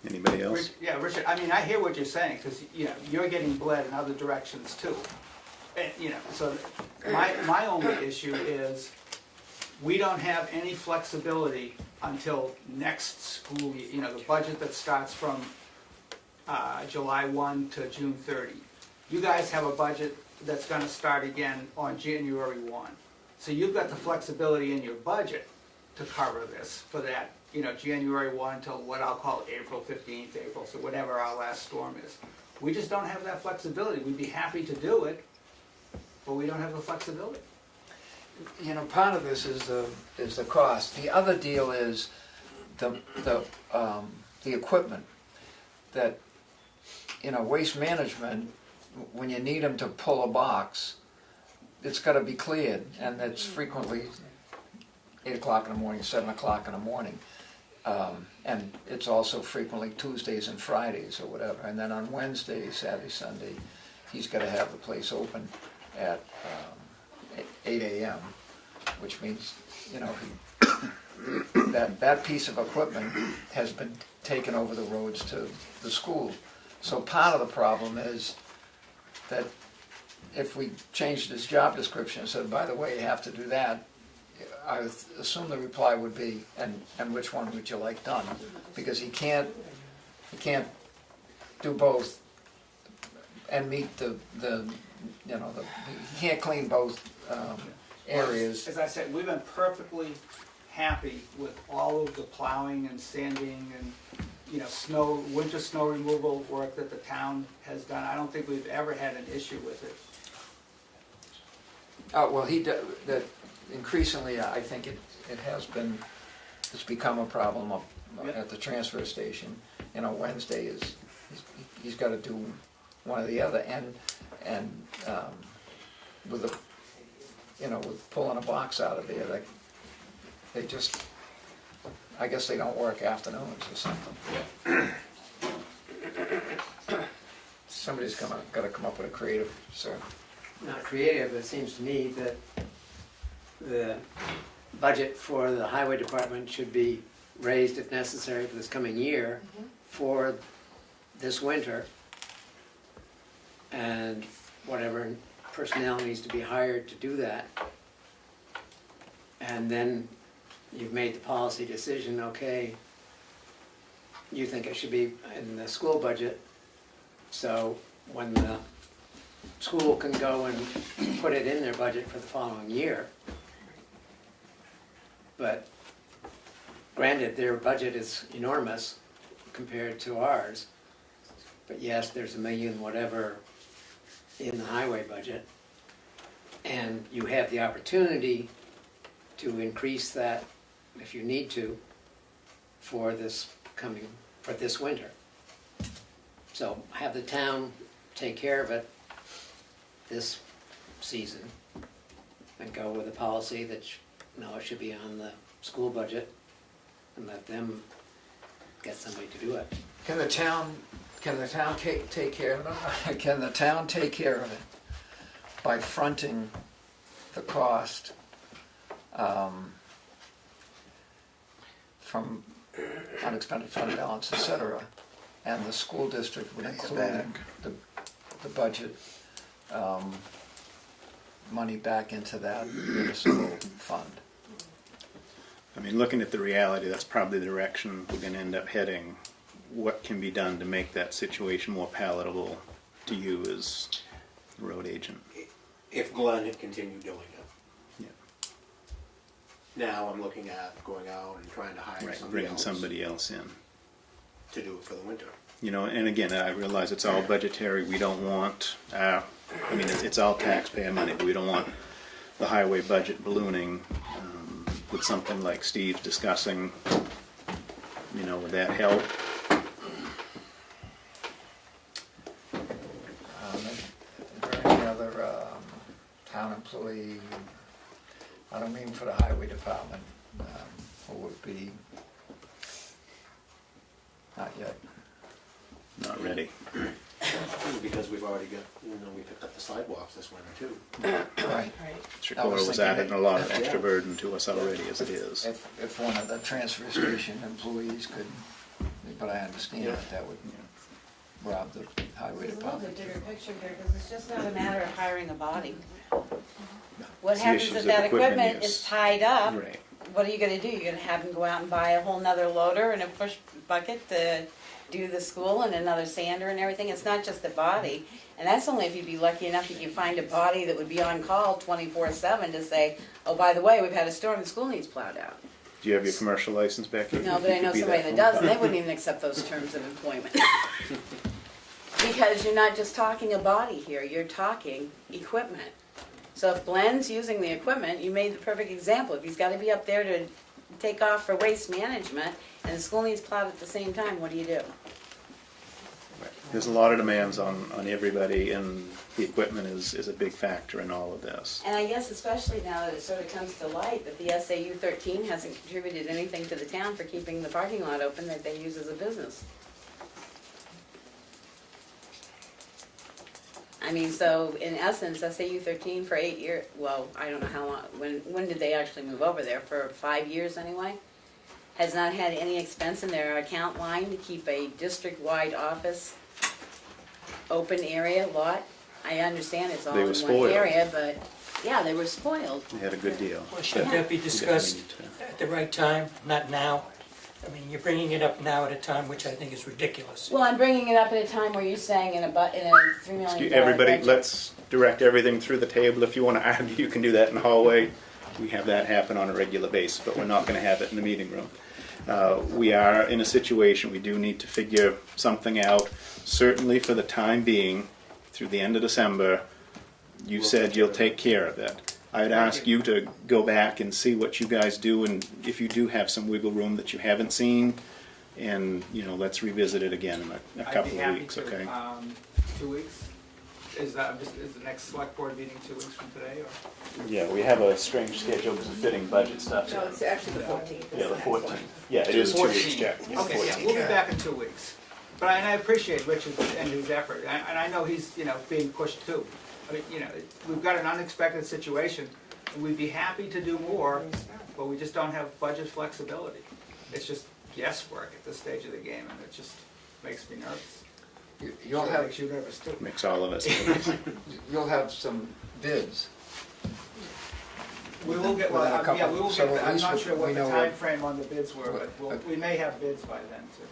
Anybody else? Yeah, Richard, I mean, I hear what you're saying, because, you know, you're getting bled in other directions too. And, you know, so my only issue is, we don't have any flexibility until next school year, you know, the budget that starts from July 1 to June 30. You guys have a budget that's gonna start again on January 1. So you've got the flexibility in your budget to cover this for that, you know, January 1 till what I'll call April 15th, so whatever our last storm is. We just don't have that flexibility. We'd be happy to do it, but we don't have the flexibility. you know, part of this is the cost. The other deal is the equipment that, you know, waste management, when you need them to pull a box, it's gotta be cleared, and it's frequently 8 o'clock in the morning, 7 o'clock in the morning. And it's also frequently Tuesdays and Fridays or whatever. And then on Wednesday, Saturday, Sunday, he's gotta have the place open at 8 a.m., which means, you know, that piece of equipment has been taken over the roads to the school. So part of the problem is that if we changed his job description and said, by the way, you have to do that, I assume the reply would be, and which one would you like done? Because he can't do both and meet the you know, he can't clean both areas. As I said, we've been perfectly happy with all of the plowing and sanding and, you know, winter snow removal work that the town has done. I don't think we've ever had an issue with it. Oh, well, that increasingly, I think it has been, it's become a problem up at the transfer station. You know, Wednesday is, he's got to do one or the other, and with the, you know, with pulling a box out of there, they just, I guess they don't work afternoons or something. Somebody's got to come up with a creative, sir. Not creative, it seems to me that the budget for the highway department should be raised if necessary for this coming year for this winter. And whatever personnel needs to be hired to do that, and then you've made the policy decision, okay, you think it should be in the school budget, so when the school can go and put it in their budget for the following year. But granted, their budget is enormous compared to ours, but yes, there's $1 million whatever in the highway budget, and you have the opportunity to increase that if you need to for this winter. So have the town take care of it this season and go with a policy that, no, it should be on the school budget and let them get somebody to do it. Can the town take care of it? Can the town take care of it by fronting the cost from unexpended fund balance, et cetera, and the school district would include the budget money back into that municipal fund? I mean, looking at the reality, that's probably the direction we're gonna end up heading. What can be done to make that situation more palatable to you as road agent? If Glenn had continued doing it. Yeah. Now I'm looking at going out and trying to hire Right, somebody bringing else somebody else in. to do it for the winter. You know, and again, I realize it's all budgetary. We don't want, I mean, it's all taxpayer money, but we don't want the highway budget ballooning with something like Steve's discussing. You know, would that help? Is there any other town employee, I don't mean for the highway department, who would be, not yet. Not ready. Because we've already got, we picked up the sidewalks this winter too. Right. Chicora was adding a lot of extra burden to us already as it is. If one of the transfer station employees could, but I understand that would rob the highway There's a little department. bit bigger picture here, because it's just not a matter of hiring a body. What It's the happens issues if of that equipment equipment use. is tied up? Right. What are you gonna do? You're gonna have them go out and buy a whole nother loader and a push bucket to do the school and another sander and everything? It's not just the body. And that's only if you'd be lucky enough that you find a body that would be on call 24/7 to say, oh, by the way, we've had a storm, the school needs plowed out. Do you have your commercial license back? No, but I know somebody that does, and they wouldn't even accept those terms of employment. Because you're not just talking a body here, you're talking equipment. So if Glenn's using the equipment, you made the perfect example. If he's gotta be up there to take off for waste management, and the school needs plowed at the same time, what do you do? There's a lot of demands on everybody, and the equipment is a big factor in all of this. And I guess especially now that it sort of comes to light that the SAU 13 hasn't contributed anything to the town for keeping the parking lot open that they use as a business. I mean, so in essence, SAU 13 for 8 years, well, I don't know how long, when did they actually move over there? For 5 years anyway? Has not had any expense in their account line to keep a district-wide office open area lot. I understand it's all They in were one spoiled. area, but, yeah, they were spoiled. They had a good deal. Well, should that be discussed at the right time, not now? I mean, you're bringing it up now at a time which I think is ridiculous. Well, I'm bringing it up at a time where you're saying in a $3 million Everybody, budget. let's direct everything through the table. If you want to argue, you can do that in the hallway. We have that happen on a regular basis, but we're not going to have it in the meeting room. We are in a situation, we do need to figure something out. Certainly for the time being, through the end of December, you said you'll take care of it. I'd ask you to go back and see what you guys do, and if you do have some wiggle room that you haven't seen, and, let's revisit it again in a couple of weeks, okay? 2 weeks? Is the next select board meeting 2 weeks from today, or? Yeah, we have a strange schedule because of fitting budget stuff. No, it's actually the 14th. Yeah, the 14th. Yeah, it is 2 weeks, Jack. Yeah, Okay, yeah, 14th. we'll be back in 2 weeks. But I appreciate Richard and his effort, and I know he's, being pushed too. I mean, we've got an unexpected situation, and we'd be happy to do more, but we just don't have budget flexibility. It's just guesswork at this stage of the game, and it just makes me nervous. You'll Sure have, makes you nervous too. Makes all of us. you'll have some bids. We will get, Within a well, couple- yeah, we will so get, at I'm least not we- sure we what the know time what- frame on the bids were, but we may have bids by then too.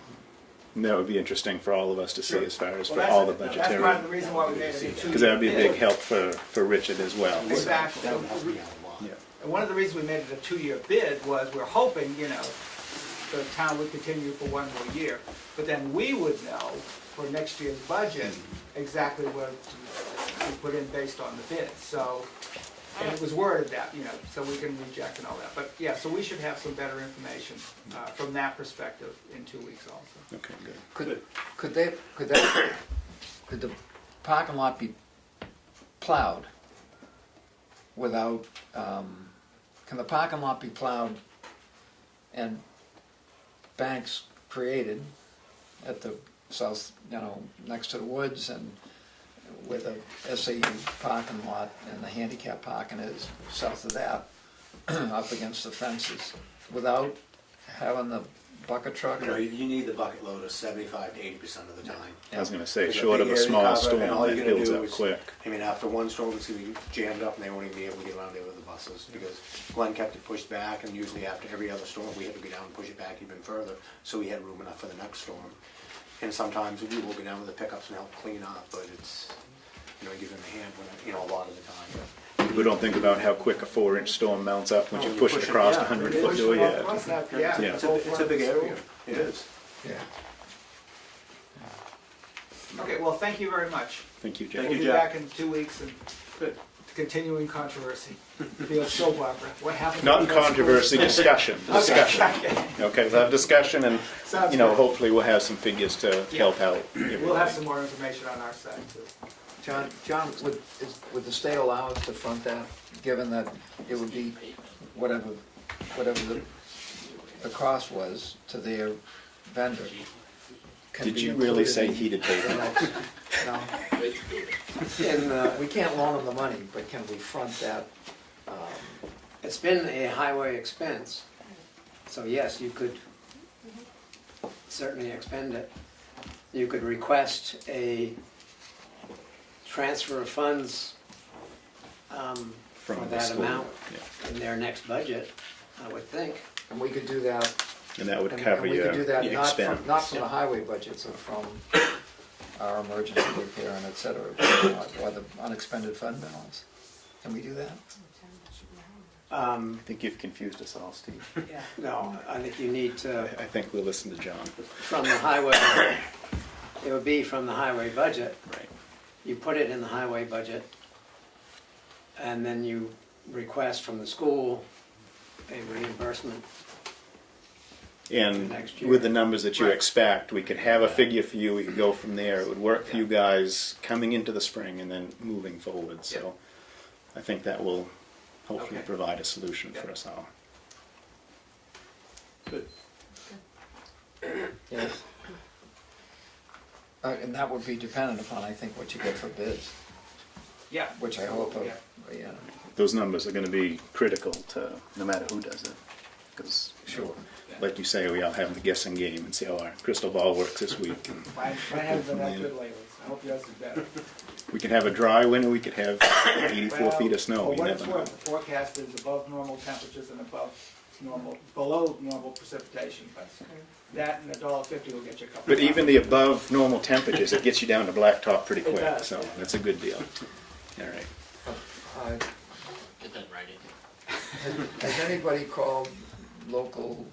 And that would be interesting for all of us to see as far as Well, for all the that's part of budgetary, the reason why we made it a 2-year bid. because that would be a big help for Richard as well. Exactly. That would help me out a lot. Yeah. And one of the reasons we made it a 2-year bid was we're hoping, the town would continue for 1 more year. But then we would know for next year's budget exactly what we put in based on the bid. So, and it was worded that, so we can reject and all that. But yeah, so we should have some better information from that perspective in 2 weeks also. Okay, good. Could the parking lot be plowed without, can the parking lot be plowed and banks created at the south, next to the woods and where the SAU parking lot and the handicap parking is, south of that, up against the fences, without having the bucket truck? You need the bucket loader 75 to 80% of the time. I was gonna say, With a short big of a area small cover, storm, and all that you're gonna builds do up is- quick. I mean, after one storm, it's gonna be jammed up and they won't even be able to get around there with the buses because Glenn kept it pushed back and usually after every other storm, we had to go down and push it back even further so we had room enough for the next storm. And sometimes we will go down with the pickups and help clean up, but it's, give them a hand when, a lot of the time. People don't think about how quick a 4-inch storm mounts up when Oh, you you push push it it, across yeah. a 100 Push foot door, them yeah. across that, yeah. Yeah. It's a big area. It is. Yeah. Okay, well, thank you very much. Thank you, Thank Jack. We'll you, be Jack. back in 2 weeks and continuing controversy. Be a soap opera. What happened? Not controversy, discussion, discussion. Okay, we'll have discussion and, Sounds good. hopefully we'll have some figures to help out. We'll have some more information on our side too. John, would the state allow us to front that, given that it would be whatever the cost was to their vendor? can Did be you really included say in- heated paper? No. And we can't loan them the money, but can we front that? It's been a highway expense, so yes, you could certainly expend it. You could request a transfer of funds for From the that school, amount yeah. in their next budget, I would think. And we could do that. And that would and cover we your could do that not expense. from, not from the highway budget, but from our emergency repair and et cetera, or the unexpended fund balance. Can we do that? I think you've confused us all, Steve. No, I think you need to, I think we'll listen to John. from the highway, it would be from the highway budget. Right. You put it in the highway budget, and then you request from the school a reimbursement. And Next year. with the numbers that you Right. expect, we could have a figure for you, we could go from there. It would work for you guys coming into the spring and then moving forward. So I think that will hopefully Okay. provide a solution for us all. Yes. And that would be dependent upon, I think, what you get for bids, Yeah. which I hope, Yeah. yeah, Those numbers are gonna be critical to no matter who does it. Because, sure. like you say, we all have the guessing game and see how our crystal ball works this week. Mine hasn't been that good lately, so I hope yours is better. We could have a dry winter, we could have 84 Well, feet of snow, for you what never it's know. worth, the forecast is above normal temperatures and below normal precipitation. That and $1.50 will get you a couple. But even the above normal temperatures, it gets you down to blacktop pretty It quick, does, so yeah. that's a good deal. All right. Get that right Has anybody called local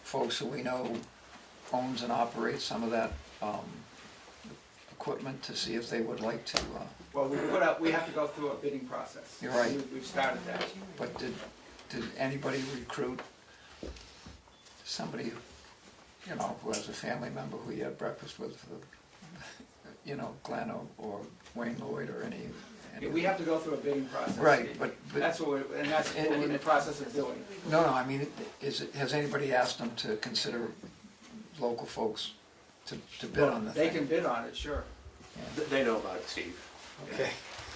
folks who we know owns and operates some of that equipment to see if they would like to, Well, we have to go through a bidding process. You're right. We've started that. but did anybody recruit somebody, who has a family member who you had breakfast with, Glenn or Wayne Lloyd or any? We have to go through a bidding process. Right, but That's what we're in the process of doing. No, I mean, has anybody asked them to consider local folks to bid on the They thing? can bid on it, sure. They know about it, Steve. Okay.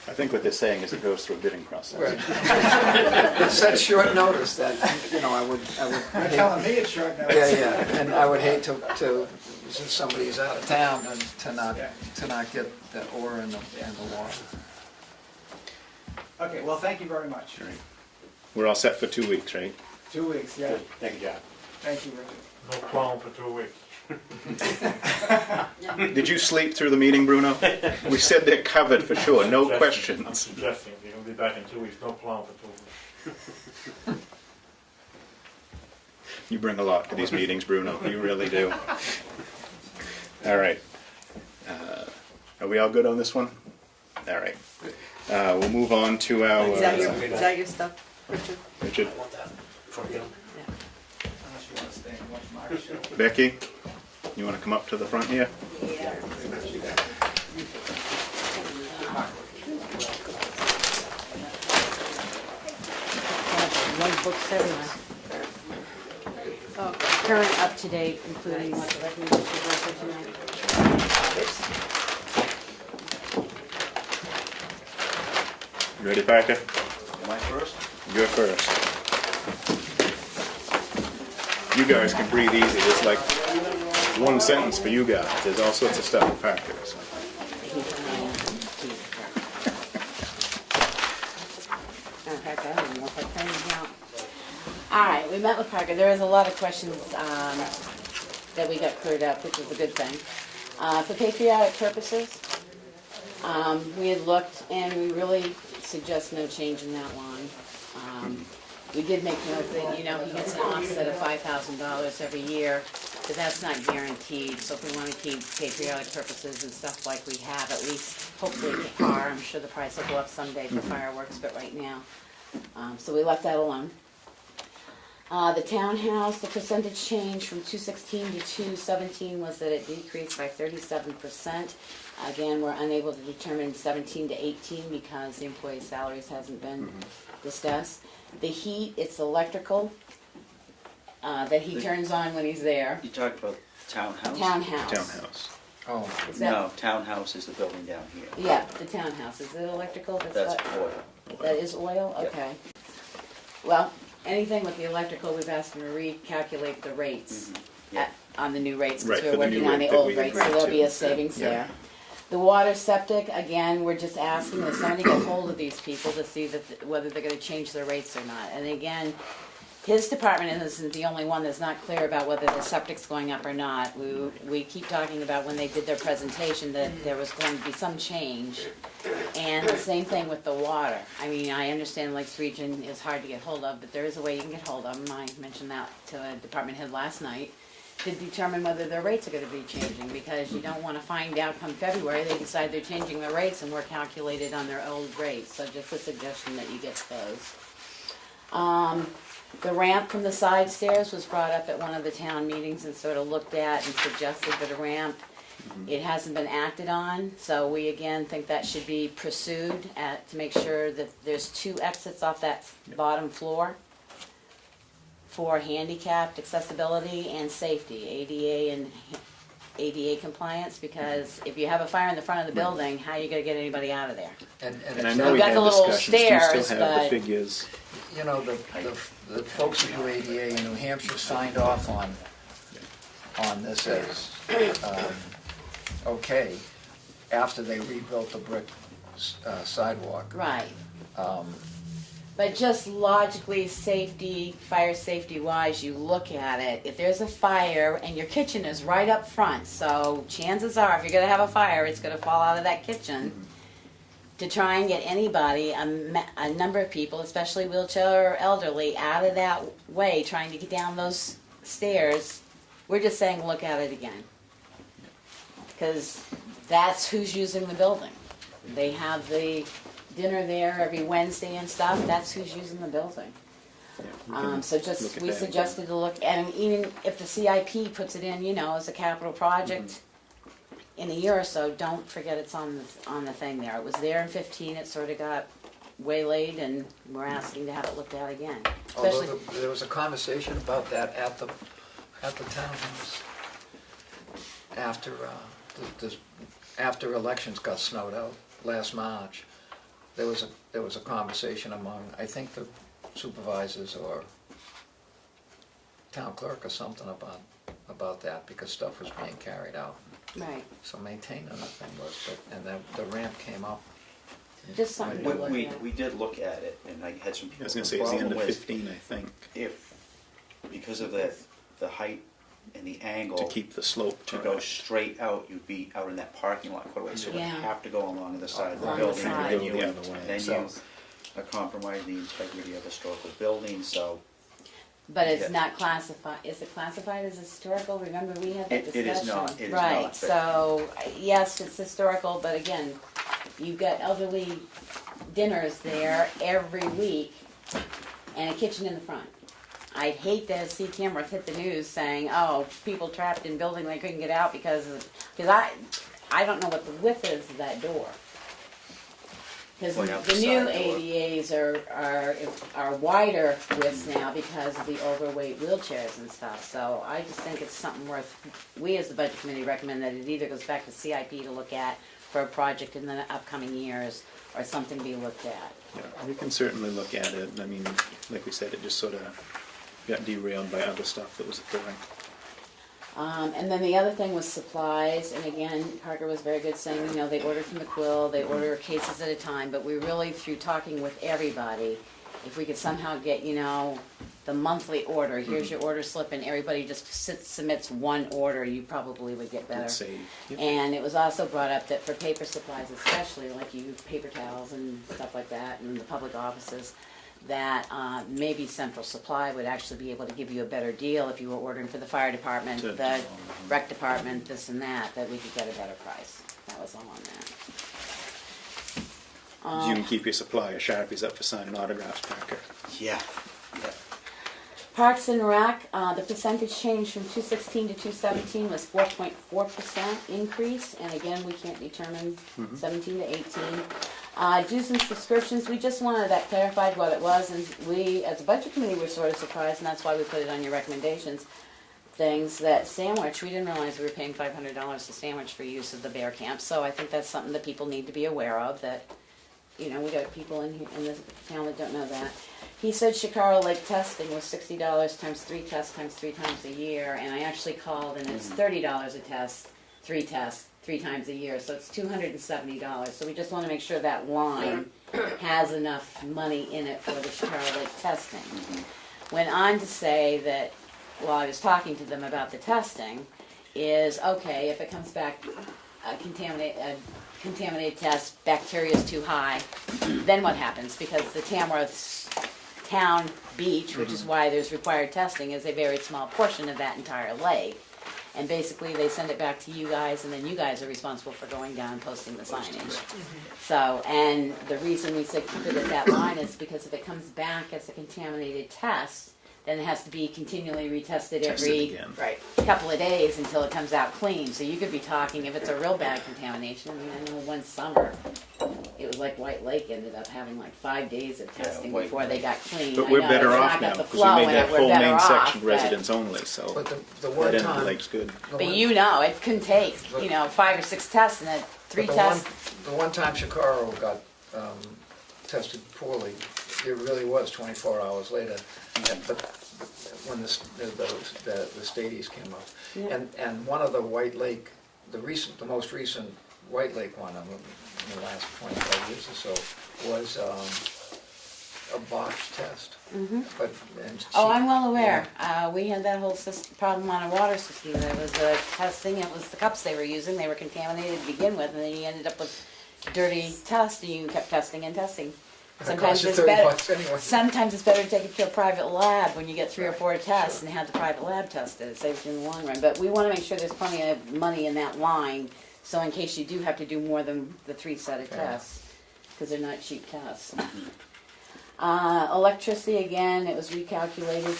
I think what they're saying is it goes through a bidding process. Right. It's such short notice that, I would You're hate. telling me it's short notice. Yeah, and I would hate to, since somebody's out of town, and to not get the ore in the water. Okay, well, thank you very much. All right. We're all set for 2 weeks, right? 2 weeks, yeah. Thank you, Jack. Thank you, Richard. No plowing for 2 weeks. Did you sleep through the meeting, Bruno? We said they're covered for sure, no I'm questions. suggesting, you're gonna be back in 2 weeks, no plowing for 2 weeks. You bring a lot to these meetings, Bruno, you really do. All right. Are we all good on this one? All right. We'll move on to our... Is that your stuff, Richard? Richard, Unless you want to stay and watch Mark's show. Becky, you want to come up to the front here? Yeah. One book's everyone. Oh, current, up to date, including what the recommendations were for tonight. You ready, Parker? Am I first? You're first. You guys can breathe easy. There's like one sentence for you guys. There's all sorts of stuff for Parker. So. All right, we met with Parker. There was a lot of questions that we got cleared up, which was a good thing. For patriotic purposes, we had looked and we really suggest no change in that line. We did make note that, he gets an offset of $5,000 every year, but that's not guaranteed. So if we want to keep patriotic purposes and stuff like we have, at least hopefully to par. I'm sure the price will go up someday for fireworks, but right now. So we left that alone. The townhouse, the percentage change from 216 to 217 was that it decreased by 37%. Again, we're unable to determine 17 to 18 because the employee salaries hasn't been discussed. The heat, it's electrical that he turns on when he's there. You talked about townhouse? Townhouse. Townhouse. Oh, Is that- No, townhouse is the building down here. Yeah, the townhouse. Is it electrical? That's what- oil. That is oil? Yep. Okay. Well, anything with the electrical, we've asked them to recalculate the rates Yeah. on the new rates Right, because for we're the new working on rate the that old we rates, so agreed there'll to. be a savings Yeah. there. The water septic, again, we're just asking that somebody get hold of these people to see whether they're gonna change their rates or not. And again, his department isn't the only one that's not clear about whether the septic's going up or not. We keep talking about when they did their presentation that there was going to be some change. And the same thing with the water. I mean, I understand Lakes Region is hard to get hold of, but there is a way you can get hold of them. I mentioned that to a department head last night to determine whether their rates are gonna be changing, because you don't wanna find out come February, they decide they're changing their rates and we're calculated on their old rates. So just a suggestion that you get those. The ramp from the side stairs was brought up at one of the town meetings and sort of looked at and suggested that a ramp. It hasn't been acted on, so we again think that should be pursued to make sure that there's 2 exits off that bottom floor for handicapped accessibility and safety, ADA and ADA compliance, because if you have a fire in the front of the building, how are you gonna get anybody out of there? And I it's know not- we got had the little discussions. Do you stairs, still have the but- figures? You know, the folks who do ADA in New Hampshire signed off on this as, okay, after they rebuilt the brick sidewalk. Right. But just logically, fire safety wise, you look at it, if there's a fire and your kitchen is right up front, so chances are if you're gonna have a fire, it's gonna fall out of that kitchen. To try and get anybody, a number of people, especially wheelchair or elderly, out of that way, trying to get down those stairs, we're just saying look at it again. Because that's who's using the building. They have the dinner there every Wednesday and stuff, that's who's using the building. So look just, at we that suggested to look, and even if the CIP puts it in, as a capital project in a year or so, don't forget it's on the thing there. It was there in 15, it sort of got waylaid, and we're asking to have it looked at again. Although Especially, there was a conversation about that at the townhouse after elections got snowed out last March. There was a conversation among, I think, the supervisors or town clerk or something about that, because stuff was being carried out. right. So maintaining the thing was, and the ramp came up. Just something to look at. We did look at it, and I had some I people. was gonna say it's the end of problem was 15, I think, If, because of the height and the angle. to keep the slope. To go straight out, you'd be out in that parking lot quite a way, so you Yeah. have to go along the side of the Along the building. side. And then Go the you, other way. then So- you compromise the integrity of historical buildings, so But it's Yeah. not classified, is it classified as historical? Remember, we had that It- discussion. it is not, it is Right, not, but- so, yes, it's historical, but again, you've got elderly dinners there every week and a kitchen in the front. I'd hate to see Tamworth hit the news saying, oh, people trapped in building, they couldn't get out because I don't know what the width is of that door. Because Well, yeah, the the new side door. ADAs are wider widths now because of the overweight wheelchairs and stuff. So I just think it's something worth, we as the budget committee recommend that it either goes back to CIP to look at for a project in the upcoming years or something be looked at. Yeah, we can certainly look at it. I mean, like we said, it just sort of got derailed by other stuff that was occurring. And then the other thing was supplies, and again, Parker was very good saying, you know, they order from the Quill, they order cases at a time, but we really, through talking with everybody, if we could somehow get, you know, the monthly order, here's your order slip, and everybody just submits one order, you probably would get better. Let's say, yep. And it was also brought up that for paper supplies especially, like you paper towels and stuff like that, and the public offices, that maybe Central Supply would actually be able to give you a better deal if you were ordering for the fire department, the rec department, this and that we could get a better price. That was all on that. You can keep your supply of Sharpies up for signing autographs, Parker. yeah. Parks and Rec, the percentage change from 216 to 217 was 4.4% increase, and again, we can't determine 17 to 18. Dues and subscriptions, we just wanted that clarified what it was, and we, as a budget committee, were sort of surprised, and that's why we put it on your recommendations. Things that Sandwich, we didn't realize we were paying $500 to Sandwich for use of the bear camp, so I think that's something that people need to be aware of, that, you know, we got people in this town that don't know that. He said Chicago Lake testing was $60 times 3 tests times 3 times a year, and I actually called and it's $30 a test, 3 tests, 3 times a year, so it's $270. So we just want to make sure that line has enough money in it for the Chicago Lake testing. Went on to say that, while I was talking to them about the testing, is okay, if it comes back contaminated test, bacteria is too high, then what happens? Because the Tamworth Town beach, which is why there's required testing, is a very small portion of that entire lake. And basically, they send it back to you guys, and then you guys are responsible for going down and posting the signage. So, and the reason we say keep it at that line is because if it comes back as a contaminated test, then it has to be continually retested every again. couple of days until it comes out clean. So you could be talking, if it's a real bad contamination, I mean, I know one summer, it was like White Lake ended up having like 5 days of testing White before they got clean. But I we're know better it's off not now, got the because flow we in made it, that we're whole better main off, section but- residents only, so But the that one end of the time, lake's good. But you know, it couldn't take, you know, 5 or 6 tests and then 3 but tests. the one time Chicago got tested poorly, it really was 24 hours later. But when the stadies came up, Yeah. and one of the White Lake, the most recent White Lake one in the last 25 years or so was a botched test. But and Oh, she- I'm well aware. We had that whole problem on a water system. There was a testing, it was the cups they were using, they were contaminated to begin with, and then you ended up with dirty test, and you kept testing and testing. And it cost you $30 anyway. Sometimes it's better to take it to a private lab when you get 3 or 4 tests and have the private lab tested. It saves you in the long run. But we want to make sure there's plenty of money in that line, so in case you do have to do more than the 3 set of tests, because they're not cheap tests. Electricity, again, it was recalculated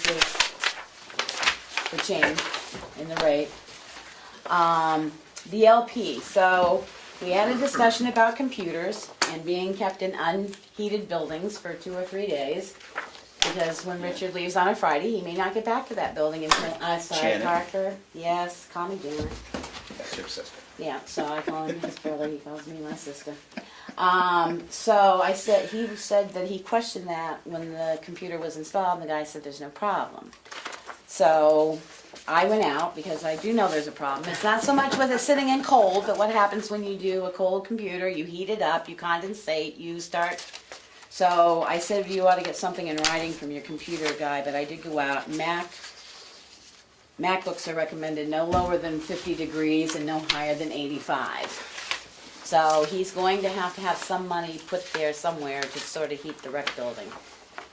for change in the rate. The LP, so we had a discussion about computers and being kept in unheated buildings for 2 or 3 days, because when Richard leaves on a Friday, he may not get back to that building until, sorry, Janet. Parker, yes, call me Janet. That's your sister. Yeah, so I call him his brother, he calls me my sister. So I said, he said that he questioned that when the computer was installed, and the guy said there's no problem. So I went out because I do know there's a problem. It's not so much with it sitting in cold, but what happens when you do a cold computer, you heat it up, you condensate, you start. So I said you ought to get something in writing from your computer guy, but I did go out. MacBooks are recommended no lower than 50 degrees and no higher than 85. So he's going to have some money put there somewhere to sort of heat the rec building.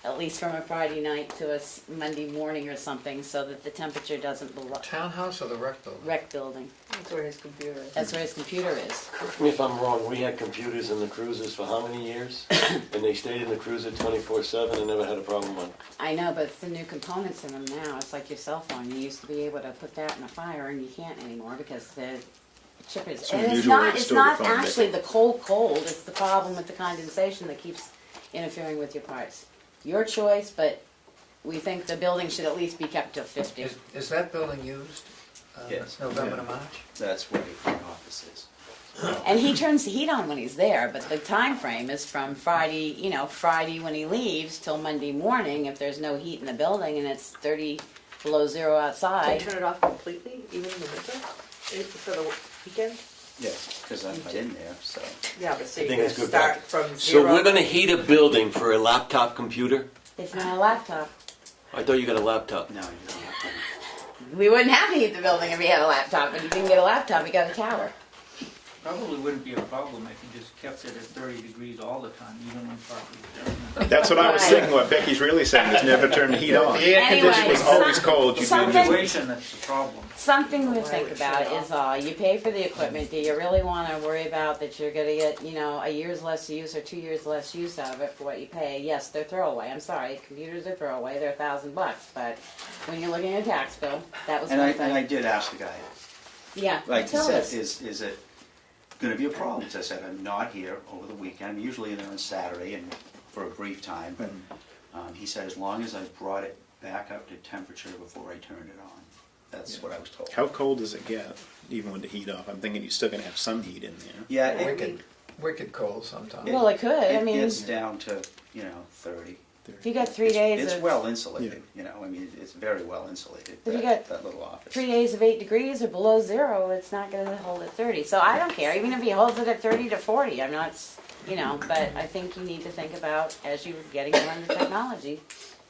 At least from a Friday night to a Monday morning or something, so that the temperature doesn't below. Townhouse or the rec building? Rec building. That's where his computer is. That's where his computer is. Correct me if I'm wrong, we had computers in the cruisers for how many years? And they stayed in the cruiser 24/7 and never had a problem on. I know, but it's the new components in them now. It's like your cell phone. You used to be able to put that in a fire, and you can't anymore because the chip is. So And it's usually not. it's It's still the not phone, actually Becky. the cold. It's the problem with the condensation that keeps interfering with your parts. Your choice, but we think the building should at least be kept to 50. Is that building used? Yes. November to Yeah. March? That's where the office is. And he turns the heat on when he's there, but the time frame is from Friday, Friday when he leaves till Monday morning if there's no heat in the building and it's 30 below zero So outside. turn it off completely, even in the winter, for the weekend? Yes, because I'm in there, so. Yeah, but so I you're think gonna it's good start practice. from So zero. we're gonna heat a building for a laptop computer? It's not a laptop. I thought you got a laptop. No, you don't have to. We wouldn't have to heat the building if we had a laptop, but if you didn't get a laptop, we got a tower. Probably wouldn't be a problem if you just kept it at 30 degrees all the time, even when properly. That's what I was Right. thinking, what Becky's really saying is never turn the heat on. The air Anyway, If it was always cold, you'd something- be Situation, that's the problem. Something to Why think would about shut off? is you pay for the equipment. Do you really want to worry about that you're going to get, a year's less use or 2 years less use out of it for what you pay? Yes, they're throwaway. I'm sorry, computers are throwaway. They're $1,000, but when you're looking at a tax bill, that was And one I thing. did ask the guy, Yeah, like he tell said, us. is it gonna be a problem? So I said, I'm not here over the weekend, I'm usually there on Saturday and for a brief time, but he said, as long as I brought it back up to temperature before I turned it on. That's what I was told. How cold does it get, even with the heat off? I'm thinking you're still gonna have some heat in there. Yeah, it, Wicked cold sometimes. Well, it could. I mean, it's down to, 30. if you got 3 days It's of well insulated, it's very well insulated, If you that, got that little office. 3 days of 8 degrees or below zero, it's not going to hold at 30. So I don't care, even if he holds it at 30 to 40. I'm not, but I think you need to think about as you're getting more into technology,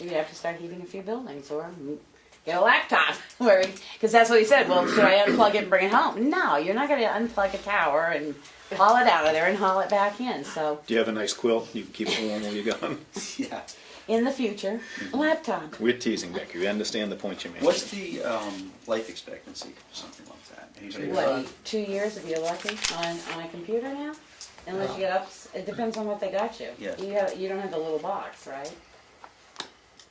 you'd have to start heating a few buildings or get a laptop. Because that's what he said. Well, should I unplug it and bring it home? No, you're not going to unplug a tower and haul it out of there and haul it back in. So Do you have a nice quilt? You can keep it warm while you're gone. Yeah. in the future, a laptop. We're teasing, Becky. We understand the point you're making. What's the life expectancy for something like that? Anybody know? What, 2 years if you're lucky on a computer now? Unless you get up, it depends on what they got you. Yeah. You don't have the little box, right?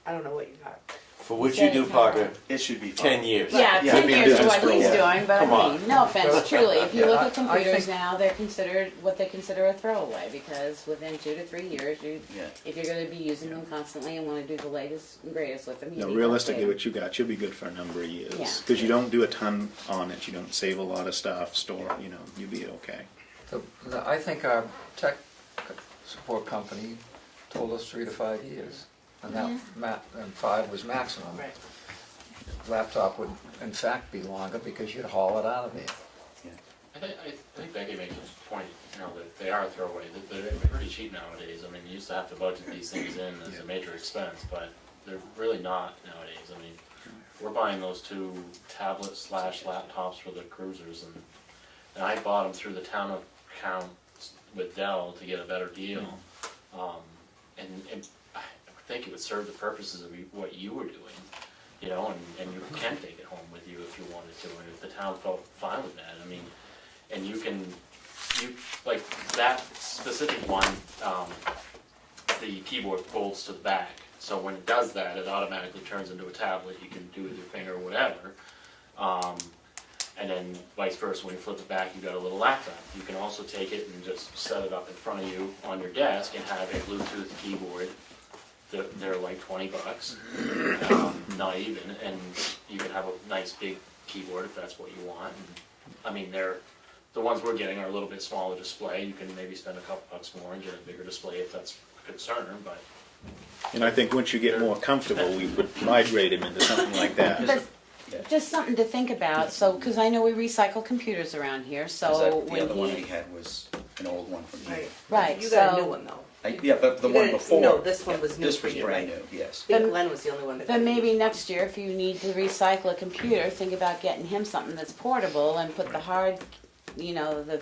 I don't know what you got. For what you do, Parker, It should be fine. 10 years. Yeah, Yeah. 10 Could be in years is business what for a he's while. doing, but Come I on. mean, no offense, truly, if you look at I computers think- now, they're considered what they consider a throwaway, because within 2 to 3 years, Yeah. if you're gonna be using them constantly and wanna do the latest and greatest with them, you No, need to realistically, update 'em. what you got, you'll be good for a number of years. Yeah. Because you don't do a ton on it. You don't save a lot of stuff, store, you'll be okay. I think our tech support company told us 3 to 5 years, and that and 5 was maximum. Right. Laptop would in fact be longer because you'd haul it out of there. I think Becky makes a point, that they are throwaway. They're pretty cheap nowadays. I mean, you used to have to budget these things in as a major expense, but they're really not nowadays. I mean, we're buying those 2 tablet/laptops for the cruisers, and I bought them through the town account with Dell to get a better deal. And I think it would serve the purposes of what you were doing, and you can take it home with you if you wanted to, and if the town felt fine with that. I mean, and you like that specific one, the keyboard folds to the back. So when it does that, it automatically turns into a tablet. You can do with your finger or whatever. And then vice versa, when you flip it back, you've got a little laptop. You can also take it and just set it up in front of you on your desk and have a Bluetooth keyboard. They're like $20, not even, and you can have a nice big keyboard if that's what you want. And, I mean, the ones we're getting are a little bit smaller display. You can maybe spend a couple bucks more and get a bigger display if that's a concern, but And I think once you get more comfortable, we would migrate him into something like that. But just something to think about, so, because I know we recycle computers around here, 'Cause so the when other one I he, had was an old one from here. right, You got a new so, one though. Yeah, but the You one got a- before. no, this one was new This for was you, brand right? new, yes. Yeah, Glenn was the only one that. then got maybe used. next year, if you need to recycle a computer, think about getting him something that's portable and put the hard, the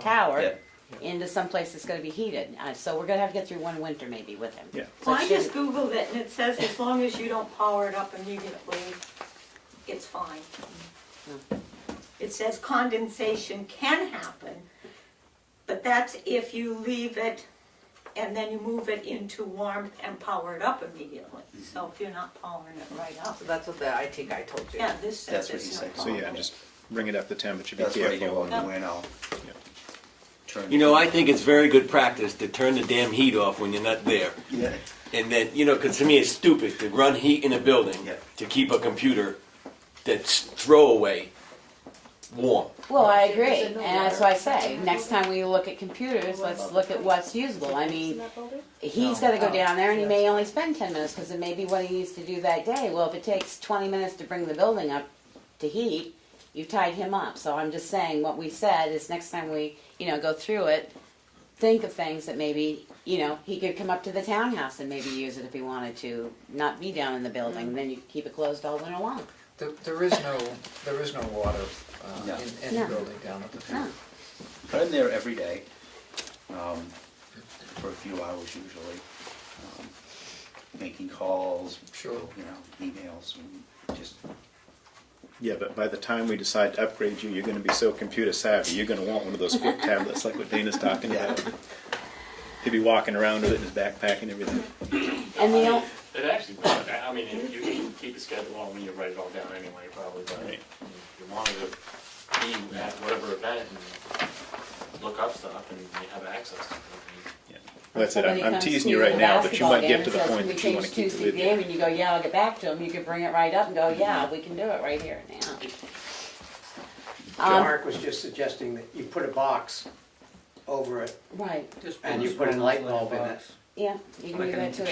tower Yeah. into some place that's gonna be heated. So we're gonna have to get through one winter maybe with him. Yeah. So Well, it I just shouldn't- Googled it and it says as long as you don't power it up immediately, it's fine. It says condensation can happen, but that's if you leave it and then you move it into warmth and power it up immediately. So if you're not powering it right up. So that's what the IT guy told you. Yeah, this That's says what he it's no said. So yeah, problem. just bring it up to temperature, be That's what I do careful. when I went out. Turn. You know, I think it's very good practice to turn the damn heat off when you're not there. Yeah. And then, because to me it's stupid to run heat in a building Yeah. to keep a computer that's throwaway warm. Well, I agree, and that's why I say, next time we look at computers, let's look at what's usable. I mean, he's gotta go down there and he may only spend 10 minutes, because it may be what he needs to do that day. Well, if it takes 20 minutes to bring the building up to heat, you've tied him up. So I'm just saying, what we said is next time we, go through it, think of things that maybe, he could come up to the townhouse and maybe use it if he wanted to, not be down in the building, and then you keep it closed all winter long. There is no water No. in any No. building down at the No. town. But I'm there every day, for a few hours usually, making calls, Sure. emails, and just, Yeah, but by the time we decide to upgrade you, you're gonna be so computer savvy, you're gonna want one of those foot tablets like what Dana's talking Yeah. about. He'll be walking around with it in his backpack and everything. And It actually, I mean, you can keep a schedule on when you write it all down anyway, probably, but Right. you wanted to be at whatever event and look up stuff and you have access to it. Well, that's it, somebody I'm comes teasing to you right a now, but you basketball might game get and to the says, point "Can we that you wanna change keep it Tuesday with game?" you. And you go, yeah, I'll get back to him, you can bring it right up and go, yeah, we can do it right here now. Mark was just suggesting that you put a box over it Right, Just and you put put a light bulb in it, box. yeah, you can do that too.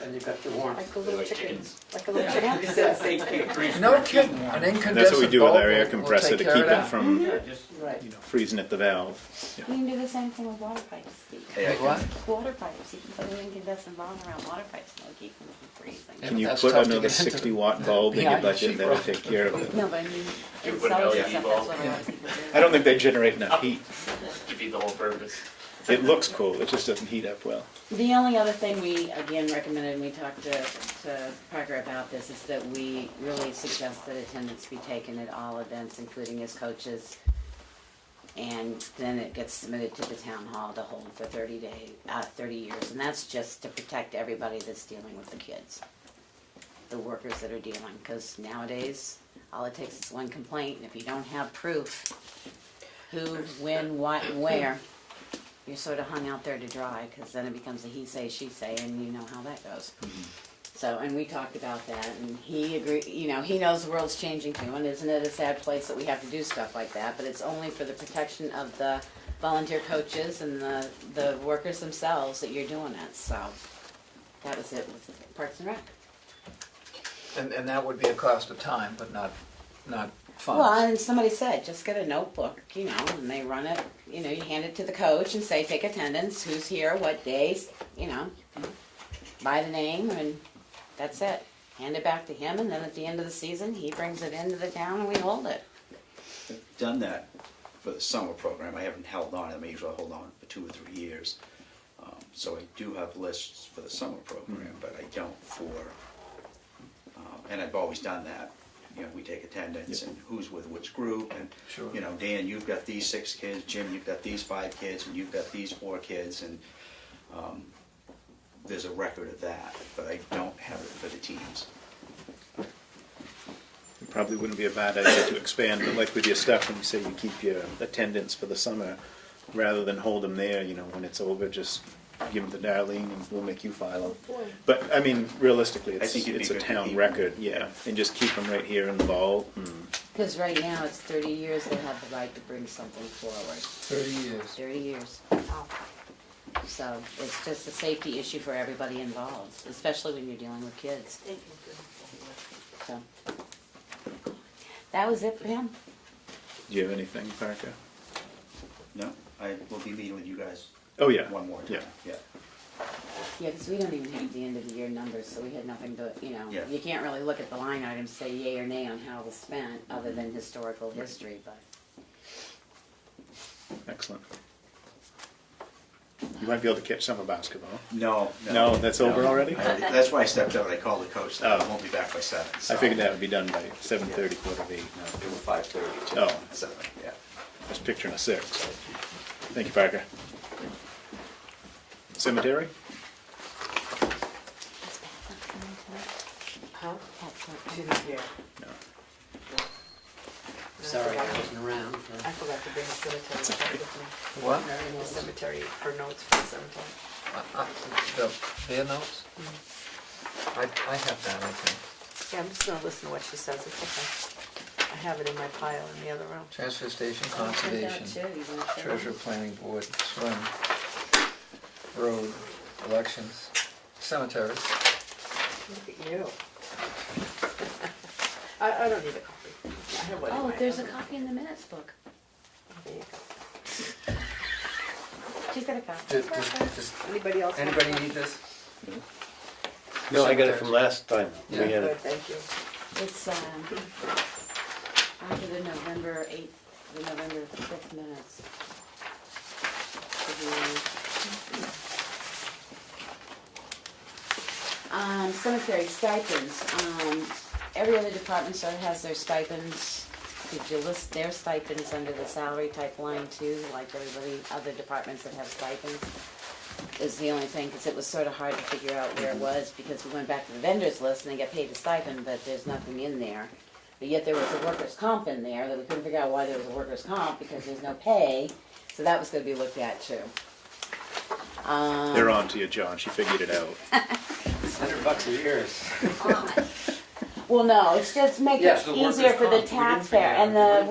and you've got the warmth. Like a little Like chicken, chickens. like a little Yeah. chicken. Instead of saying chicken. No kidding, an incandescent That's what we do with bulb our air will compressor take to care keep of it that. from, Yeah, just Right. freezing at the valve. You can do the same thing with water pipes, Steve. hey, Make what? Water pipes, you can put an incandescent bulb around water pipes and it'll keep them from freezing. Yeah, Can you that's put tough to another get into 60-watt bulb in your behind the budget, that'll sheetrock. take care of it. No, but I mean, You in put an cells and LED stuff, bulb. that's what a lot of people do. I don't think they generate enough heat. Defeat the whole purpose. It looks cool, it just doesn't heat up well. The only other thing we, again, recommended, and we talked to Parker about this, is that we really suggest that attendance be taken at all events, including as coaches. And then it gets submitted to the town hall to hold for 30 years. And that's just to protect everybody that's dealing with the kids, the workers that are dealing. Because nowadays, all it takes is one complaint, and if you don't have proof, who, when, what, and where, you're sort of hung out there to dry, because then it becomes a he say, she say, and you know how that goes. So, and we talked about that, and he agreed, he knows the world's changing too, and isn't it a sad place that we have to do stuff like that, but it's only for the protection of the volunteer coaches and the workers themselves that you're doing it, so that was it with Parks and Rec. And that would be a cost of time, but not funds. Well, and somebody said, just get a notebook, and they run it, you hand it to the coach and say, take attendance, who's here, what days, by the name, and that's it. Hand it back to him, and then at the end of the season, he brings it into the town and we hold it. I've done that for the summer program. I haven't held on. I usually hold on for 2 or 3 years. So I do have lists for the summer program, but I don't for, and I've always done that. We take attendance and who's with which group, and Sure. Dan, you've got these 6 kids, Jim, you've got these 5 kids, and you've got these 4 kids, and there's a record of that, but I don't have it for the teams. It probably wouldn't be a bad idea to expand, but like with your stuff, when you say you keep your attendance for the summer, rather than hold them there, when it's over, just give them to Darlene and we'll make you file them. But, I mean, realistically, I think it'd be it's a good to town keep- record, yeah, and just keep them right here in the vault. Because right now, it's 30 years they have the right to bring something forward. 30 years. 30 years. So it's just a safety issue for everybody involved, especially when you're dealing with kids. So, that was it for him. Do you have anything, Parker? No, I will be meeting with you guys Oh, yeah. one more time, yeah. Yeah, because we don't even have the end of the year numbers, so we had nothing to, Yeah. you can't really look at the line items, say yay or nay on how it was spent, other than historical history, but. Excellent. You might be able to catch summer basketball. No. No, that's over already? That's why I stepped out, I called the coach, that I Oh. won't be back by 7. I so- figured that would be done by 7:30, quarter of 8. No, it was 5:30 to Oh. 7, yeah. I was picturing a 6. Thank you, Parker. Cemetery? Huh? That's She didn't hear. No. Sorry, I wasn't around for. I forgot to bring the cemetery stuff with me. What? The cemetery, for notes for the cemetery. Their notes? I have that, I think. Yeah, I'm just gonna listen to what she says, it's okay. I have it in my pile in the other room. Transfer station, Oh, it turned out conservation, too, even if they're- treasurer, planning board, swim, road, elections, cemetery. Look at you. I don't need a copy. I have one in Oh, my there's a other- copy in the minutes book. There you go. She's got a copy. Does Anybody else? have a anybody copy? need this? No, I got it from last time. We Yeah. had Good, it. thank you. It's, after the November 8th, the November 5th minutes. Cemetery stipends, every other department sort of has their stipends. Did you list their stipends under the salary type line too, like everybody, other departments that have stipends? Is the only thing, because it was sort of hard to figure out where it was, because we went back to the vendors list and they get paid a stipend, but there's nothing in there. But yet there was a workers' comp in there, that we couldn't figure out why there was a workers' comp, because there's no pay, so that was gonna be looked at too. They're on to you, John. She figured it out. $100 a year. Well, no, it's just make Yeah, it it's the easier workers' for the comp. We didn't figure taxpayer, it and out,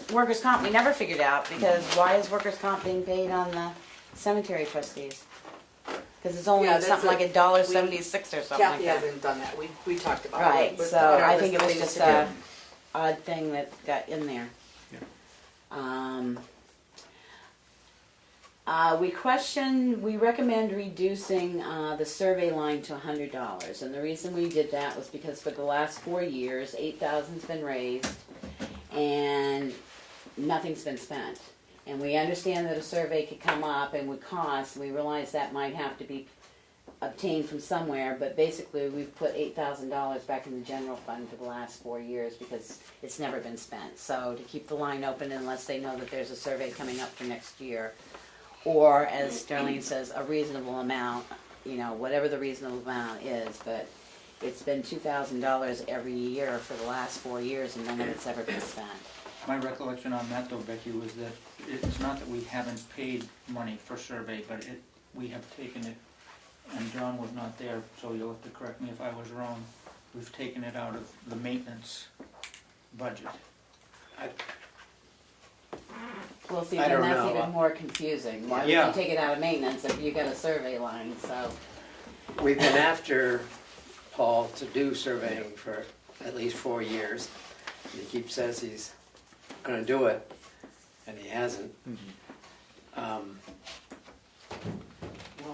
the workers' comp, we never figured out, because why is workers' comp being paid on the cemetery trustees? Because it's only Yeah, that's something like it. $1.76 or something like Kathy that. hasn't done that, we talked about it. Right, but so our I think it was latest just again. a odd thing that got in there. Yeah. We recommend reducing the survey line to $100, and the reason we did that was because for the last 4 years, $8,000's been raised, and nothing's been spent. And we understand that a survey could come up and would cost, and we realize that might have to be obtained from somewhere, but basically we've put $8,000 back in the general fund for the last 4 years because it's never been spent. So to keep the line open unless they know that there's a survey coming up for next year, or as Darlene says, a reasonable amount, whatever the reasonable amount is, but it's been $2,000 every year for the last 4 years and none of it's ever been spent. My recollection on that though, Becky, was that it's not that we haven't paid money for survey, but we have taken it, and John was not there, so you'll have to correct me if I was wrong. We've taken it out of the maintenance budget. Well, see, I then don't that's know. even more confusing. Why would Yeah. you take it out of maintenance if you got a survey line, so. We've been after Paul to do surveying for at least 4 years. He keeps says he's gonna do it, and he hasn't.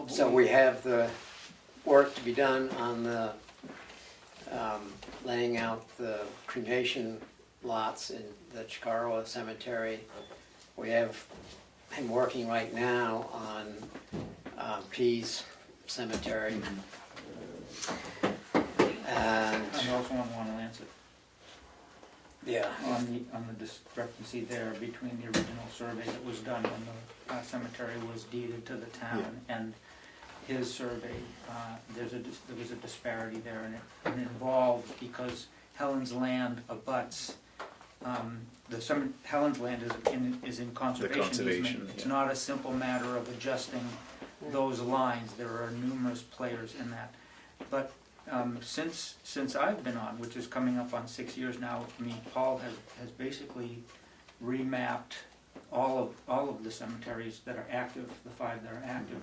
So we have the work to be done on the laying out the cremation lots in the Chikaroa Cemetery. We have him working right now on Pease Cemetery. And, And also on One Lancet, yeah, on the discrepancy there between the original survey that was done when the cemetery was deeded to the town and his survey, there was a disparity there, and it involved because Helen's land abuts, Helen's land is in conservation conservation, easement. It's yeah. not a simple matter of adjusting those lines, there are numerous players in that. But since I've been on, which is coming up on 6 years now, Paul has basically remapped all of the cemeteries that are active, the 5 that are active.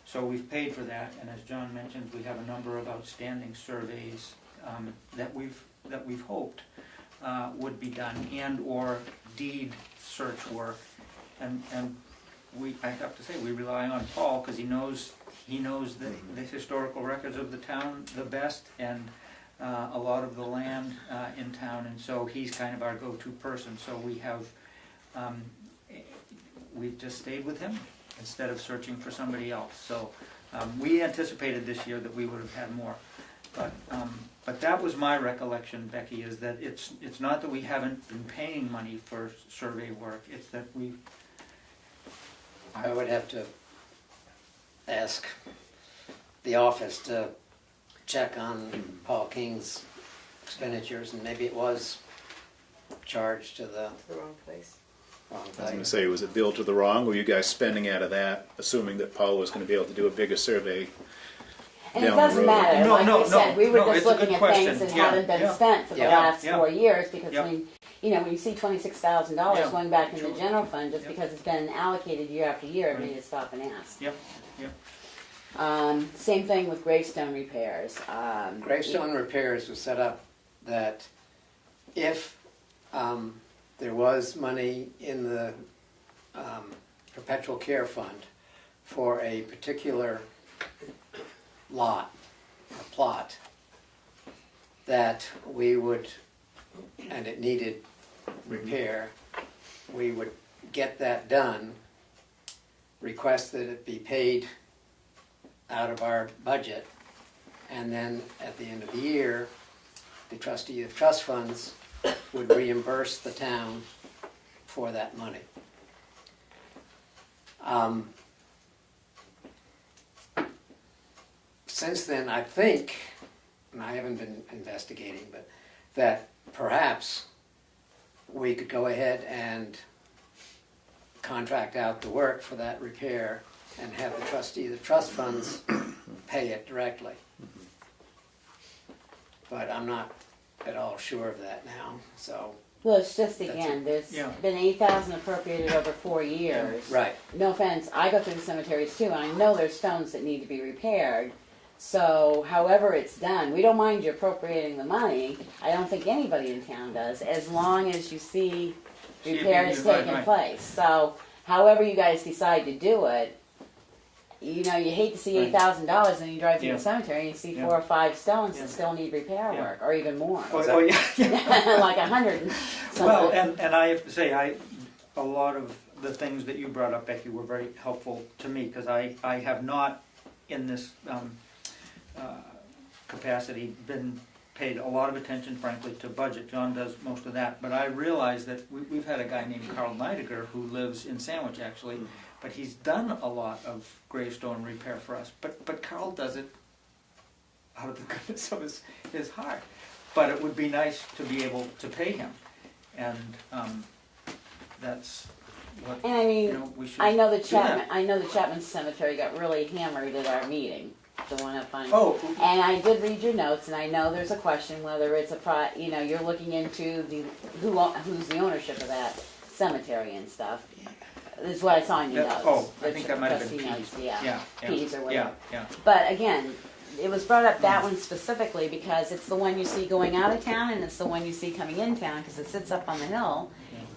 So we've paid for that, and as John mentioned, we have a number of outstanding surveys that we've that we've hoped would be done, and/or deed search work. And I have to say, we rely on Paul, because he knows the historical records of the town the best, and a lot of the land in town, and so he's kind of our go-to person. So we've just stayed with him instead of searching for somebody else. So we anticipated this year that we would have had more. But that was my recollection, Becky, is that it's not that we haven't been paying money for survey work, it's that we... I would have to ask the office to check on Paul King's expenditures, and maybe it was charged to the wrong place. wrong I was gonna place. say, was it billed to the wrong? Were you guys spending out of that, assuming that Paul was gonna be able to do a bigger survey And it down the doesn't road? matter, No, like no, we said, we were no, just it's a good looking at question. things that Yeah, haven't been yeah. spent for the Yeah. last Yeah. 4 years, because Yeah. when you see $26,000 Yeah. going back in Sure. the general fund, just Yeah. because it's been allocated year after year, it Right. made us stop and ask. Yep, yep. Same thing with gravestone repairs. Gravestone repairs was set up that if there was money in the perpetual care fund for a particular lot, or plot, that we would, and it needed repair, we would get that done, request that it be paid out of our budget, and then at the end of the year, the trustee of trust funds would reimburse the town for that money. Since then, I think, and I haven't been investigating, but that perhaps we could go ahead and contract out the work for that repair and have the trustee of the trust funds pay it directly. But I'm not at all sure of that now, so. Well, it's just, That's again, there's Yeah. been $8,000 appropriated over 4 years. Right. No offense, I go through the cemeteries too, and I know there's stones that need to be repaired. So however it's done, we don't mind you appropriating the money. I don't think anybody in town does, as long as you see See it being repairs used, right, taking right. place. So however you guys decide to do it, you hate to see Right. $8,000 and you drive through Yeah. the cemetery and you see Yeah. 4 or 5 stones Yeah. that still need repair Yeah. work, or even more. Oh, yeah. Like 100 and Well, something. and I have to say, a lot of the things that you brought up, Becky, were very helpful to me, because I have not, in this capacity, been paid a lot of attention, frankly, to budget. John does most of that, but I realize that we've had a guy named Carl Neidiger who lives in Sandwich, actually, but he's done a lot of gravestone repair for us. But Carl does it out of the goodness of his heart. But it would be nice to be able to pay him, and that's what, And I mean, we should I know the do that. Chapman Cemetery got really hammered at our meeting, the one up on. Oh. And I did read your notes, and I know there's a question whether it's you're looking into who's the ownership of that cemetery and stuff. This is what I saw in your Yeah, notes. oh, I the think that might have been trustee notes, Pease. Yeah, Yeah, Pease or whatever. Yeah. But again, it was brought up, that one specifically, because it's the one you see going out of town, and it's the one you see coming in town, because it sits up on the hill,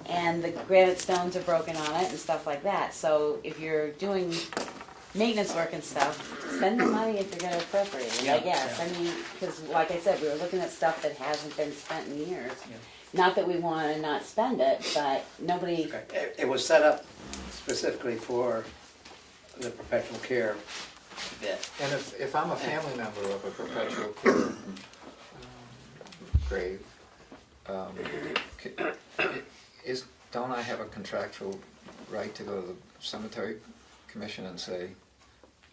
and the granite stones are broken on it and stuff like that. So if you're doing maintenance work and stuff, spend the money if you're gonna appropriate it, I Yeah, guess. yeah. I mean, because like I said, we were looking at stuff that hasn't been spent in years. Yeah. Not that we wanna not spend it, but nobody, It was set up specifically for the perpetual care bit. And if I'm a family member of a perpetual care grave, don't I have a contractual right to go to the cemetery commission and say,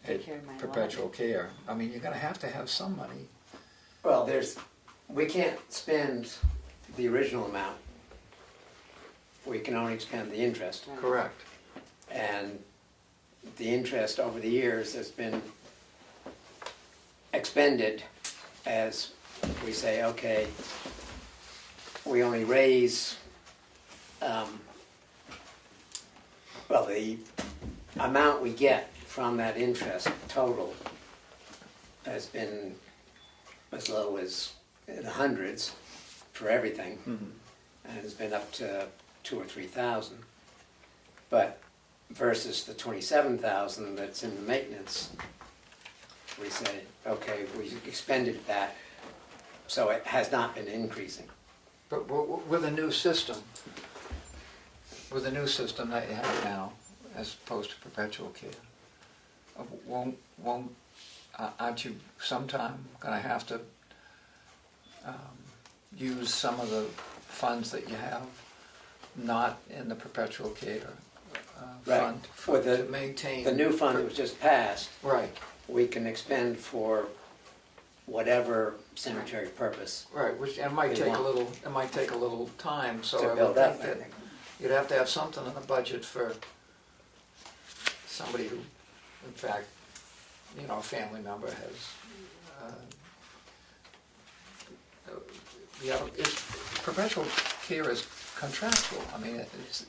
hey, Take care of my perpetual care? I mean, you're gonna have to have some money. Well, we can't spend the original amount. We can only spend the interest. Correct. And the interest over the years has been expended as we say, okay, we only raise, the amount we get from that interest total has been as low as in the hundreds, for everything, and it's been up to 2,000 or 3,000. But versus the 27,000 that's in the maintenance, we say, okay, we expended that, so it has not been increasing. But with a new system, that you have now, as opposed to perpetual care, aren't you sometime gonna have to use some of the funds that you have not in the perpetual care fund For to maintain? the new fund that was just passed, Right, we can expend for whatever cemetery purpose. right, which, it might They take a want. little time, so To I would build up, think I that think. you'd have to have something in the budget for somebody who, in fact, a family member has, perpetual care is contractual. I mean, it's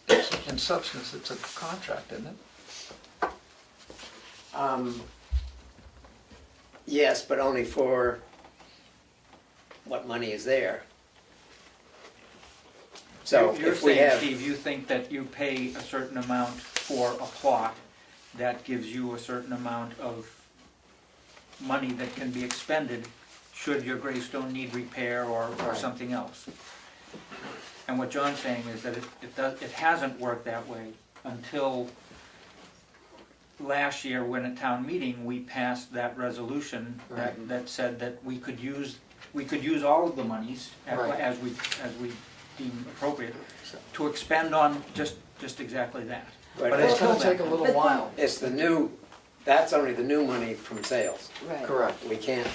in substance, it's a contract, isn't it? Yes, but only for what money is there. So You're if we saying, have, Steve, you think that you pay a certain amount for a plot, that gives you a certain amount of money that can be expended should your gravestone need repair or Right. something else. And what John's saying is that it hasn't worked that way until last year, when at town meeting, we passed that resolution Right. that said that we could use all of the monies Right. as we deem appropriate to expend on just exactly that. but It's it's, gonna take a little while. it's the new, that's only the new money from sales. Right. Correct. We can't,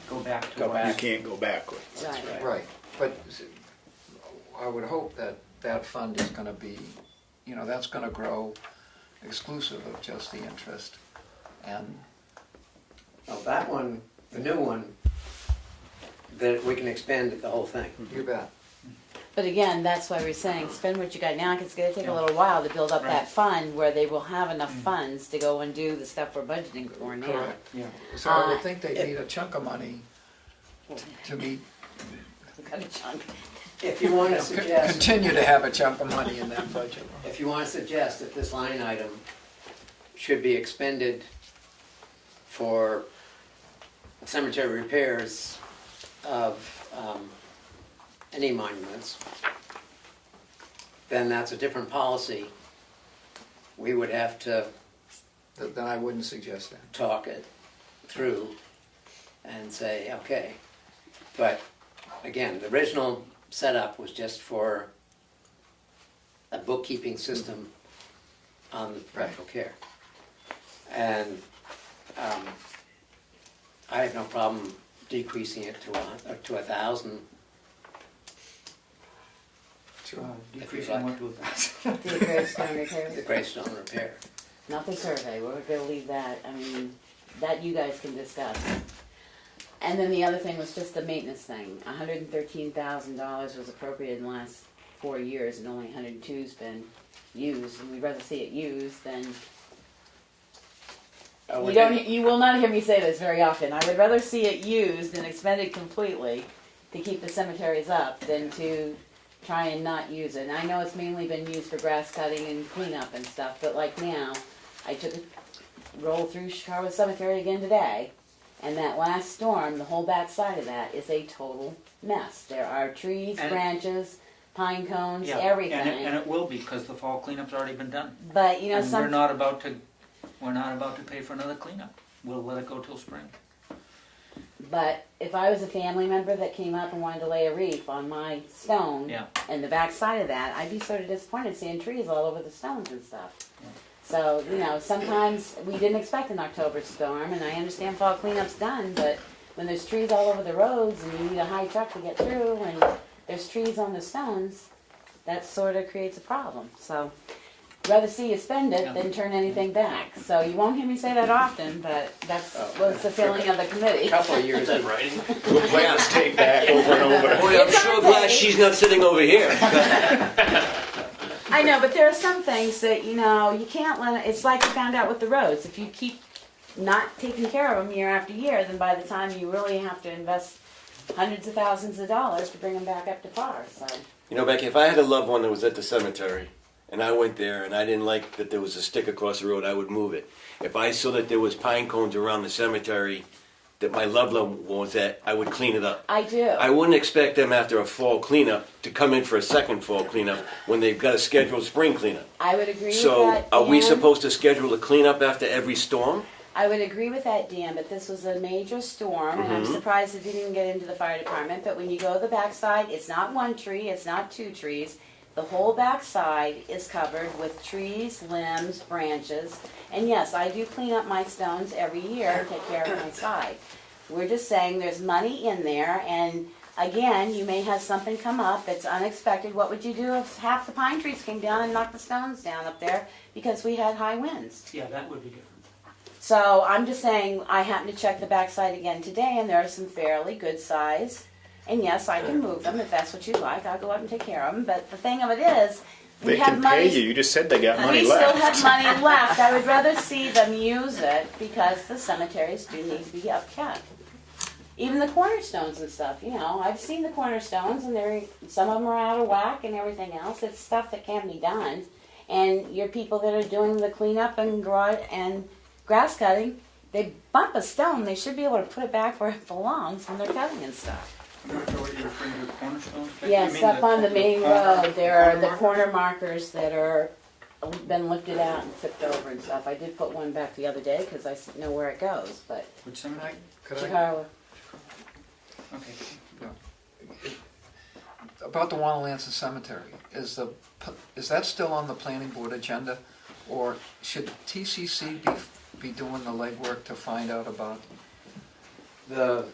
Go back to Go what- back. You can't go backwards. Right. right. Right, but I would hope that that fund is gonna be, that's gonna grow exclusive of just the interest. And, Well, that one, the new one, that we can expend the whole thing. you bet. But again, that's why we're saying, spend what you got now, 'cause it's gonna take a little while to build up that fund where they will have enough funds to go and do the stuff we're budgeting for now. Correct. Yeah. So I would think they need a chunk of money to meet, Got a chunk. If you want to suggest, continue to have a chunk of money in that budget. if you want to suggest that this line item should be expended for cemetery repairs of any monuments, then that's a different policy. We would have to Then I wouldn't suggest that. talk it through and say, okay. But again, the original setup was just for a bookkeeping system on the perpetual care. And I have no problem decreasing it to 1,000. Decreasing what to The gravestone repairs? The gravestone repair. Not the survey, we're gonna leave that, I mean, that you guys can discuss. And then the other thing was just the maintenance thing. $113,000 was appropriated in the last 4 years, and only 102's been used, and we'd rather see it used than. You will not hear me say this very often. I would rather see it used and expended completely to keep the cemeteries up than to try and not use it. And I know it's mainly been used for grass cutting and cleanup and stuff, but like now, I took a roll through Chicago Cemetery again today, and that last storm, the whole back side of that is a total mess. There are trees, And- branches, pine cones, Yeah, everything. and it will be, because the fall cleanup's already been done. But you know, And some we're not about to pay for another cleanup. We'll let it go till spring. But if I was a family member that came up and wanted to lay a wreath on my stone, Yeah. and the back side of that, I'd be sort of disappointed seeing trees all over the stones and stuff. Yeah. So, sometimes we didn't expect an October storm, and I understand fall cleanup's done, but when there's trees all over the roads and you need a high truck to get through, and there's trees on the stones, that sort of creates a problem. So, rather see you spend it than turn anything back. So you won't hear me say that often, but that's what's the feeling of the committee. A couple of years. We'll play this tape back over and over. Boy, I'm sure glad she's not sitting over here. I know, but there are some things that, you can't let, it's like you found out with the roads. If you keep not taking care of them year after year, then by the time you really have to invest hundreds of thousands of dollars to bring them back up to par, so. You know, Becky, if I had a loved one that was at the cemetery, and I went there and I didn't like that there was a stick across the road, I would move it. If I saw that there was pine cones around the cemetery that my loved one was at, I would clean it up. I do. I wouldn't expect them after a fall cleanup to come in for a second fall cleanup when they've got a scheduled spring cleanup. I would agree with So, that, are we Dan. supposed to schedule a cleanup after every storm? I would agree with that, Dan, but this was a major storm, and I'm Mhm. surprised it didn't even get into the fire department, but when you go to the backside, it's not one tree, it's not two trees. The whole backside is covered with trees, limbs, branches, and yes, I do clean up my stones every year and take care of my side. We're just saying there's money in there, and again, you may have something come up that's unexpected. What would you do if half the pine trees came down and knocked the stones down up there because we had high winds? Yeah, that would be different. So I'm just saying, I happened to check the backside again today, and there are some fairly good size. And yes, I can move them if that's what you like. I'll go up and take care of them. But the thing of it is, we They have can money. pay you, you just said they got money We left. still have money left. I would rather see them use it because the cemeteries do need to be upkept. Even the cornerstones and stuff, you know, I've seen the cornerstones and some of them are out of whack and everything else. It's stuff that can be done. And your people that are doing the cleanup and grass cutting, they bump a stone, they should be able to put it back where it belongs when they're cutting and stuff. I'm not sure what you're referring to, cornerstones? Becky? You Yes, mean up on the main road, there are the corner corner markers that are been lifted out and tipped over and stuff. I did put one back the other day because I know where it goes, but Which cemetery? Could I, Chicago. Okay. about the Wanalancin Cemetery, is that still on the planning board agenda? Or should TCC be doing the legwork to find out about, The,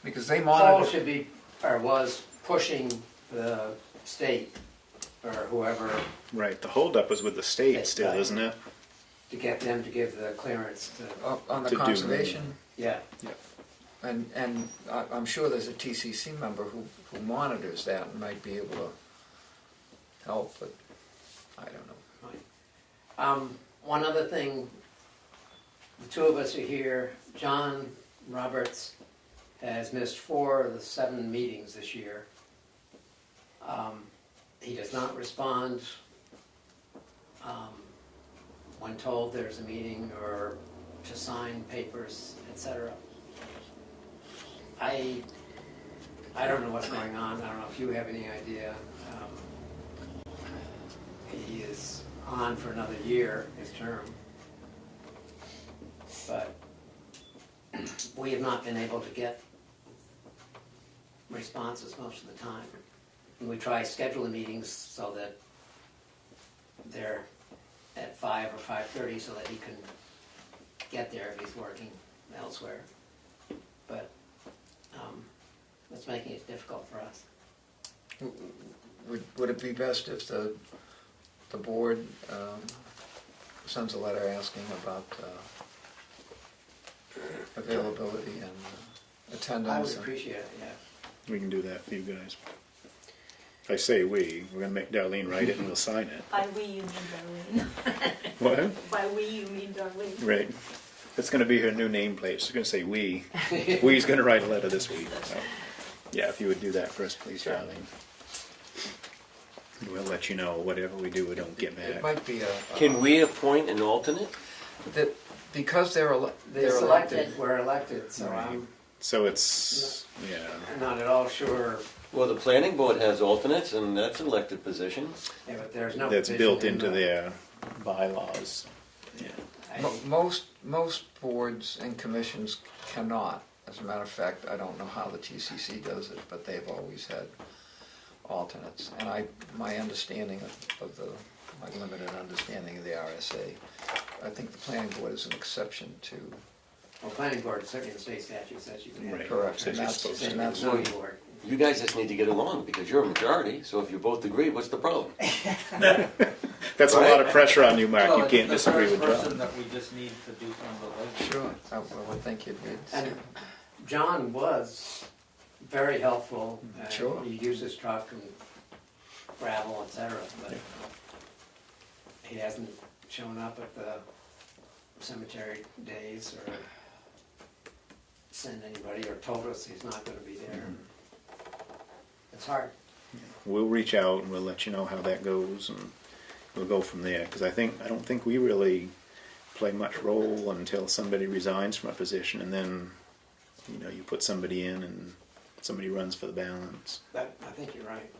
because they Paul monitor, should be, or was pushing the state, or whoever, Right, the holdup was with the state That's still, right. isn't it? to get them to give the clearance to, on the to do- conservation, yeah. and I'm sure there's a TCC member who monitors that and might be able to help, but I don't know. One other thing, the two of us are here. John Roberts has missed 4 of the 7 meetings this year. He does not respond when told there's a meeting or to sign papers, etc. I don't know what's going on. I don't know if you have any idea. He is on for another year, his term. But we have not been able to get responses most of the time. And we try scheduling meetings so that they're at 5 or 5:30 so that he can get there if he's working elsewhere. But it's making it difficult for us. Would it be best if the board sends a letter asking about availability and attendance? I would appreciate it, yeah. We can do that for you guys. I say we're gonna make Darlene write it and we'll sign it. By we, you mean Darlene. What? By we, you mean Darlene. Right. That's gonna be her new nameplate. She's gonna say we. We's gonna write a letter this week. So, yeah, if you would do that for us, please, Darlene. We'll let you know whatever we do, we don't get It back. might be Can we appoint an alternate? that because they're They're elected. elected, we're elected, so Right. I'm So it's, yeah. not at all sure. Well, the planning board has alternates, and that's an elected position. Yeah, but there's no That's provision built in into the- their bylaws. Most boards and commissions cannot. As a matter of fact, I don't know how the TCC does it, but they've always had alternates. And my understanding my limited understanding of the RSA, I think the planning board is an exception to. Well, planning board, certainly the state statute says you can have. Right. Correct. Says And you're that's, supposed and to. that's Zoning board. You guys just need to get along, because you're a majority, so if you both agree, what's the problem? That's a lot of pressure on you, Mark. Well, You can't the disagree first with person John. that we just need to do some of the legwork. sure. I would think you'd need. And John was very helpful. Sure. He used his truck and gravel, etc. But he hasn't shown up at the cemetery days or send anybody or told us he's not gonna be there. It's hard. We'll reach out and we'll let you know how that goes, and we'll go from there. Because I don't think we really play much role until somebody resigns from a position, and then you put somebody in and somebody runs for the balance. I think you're right.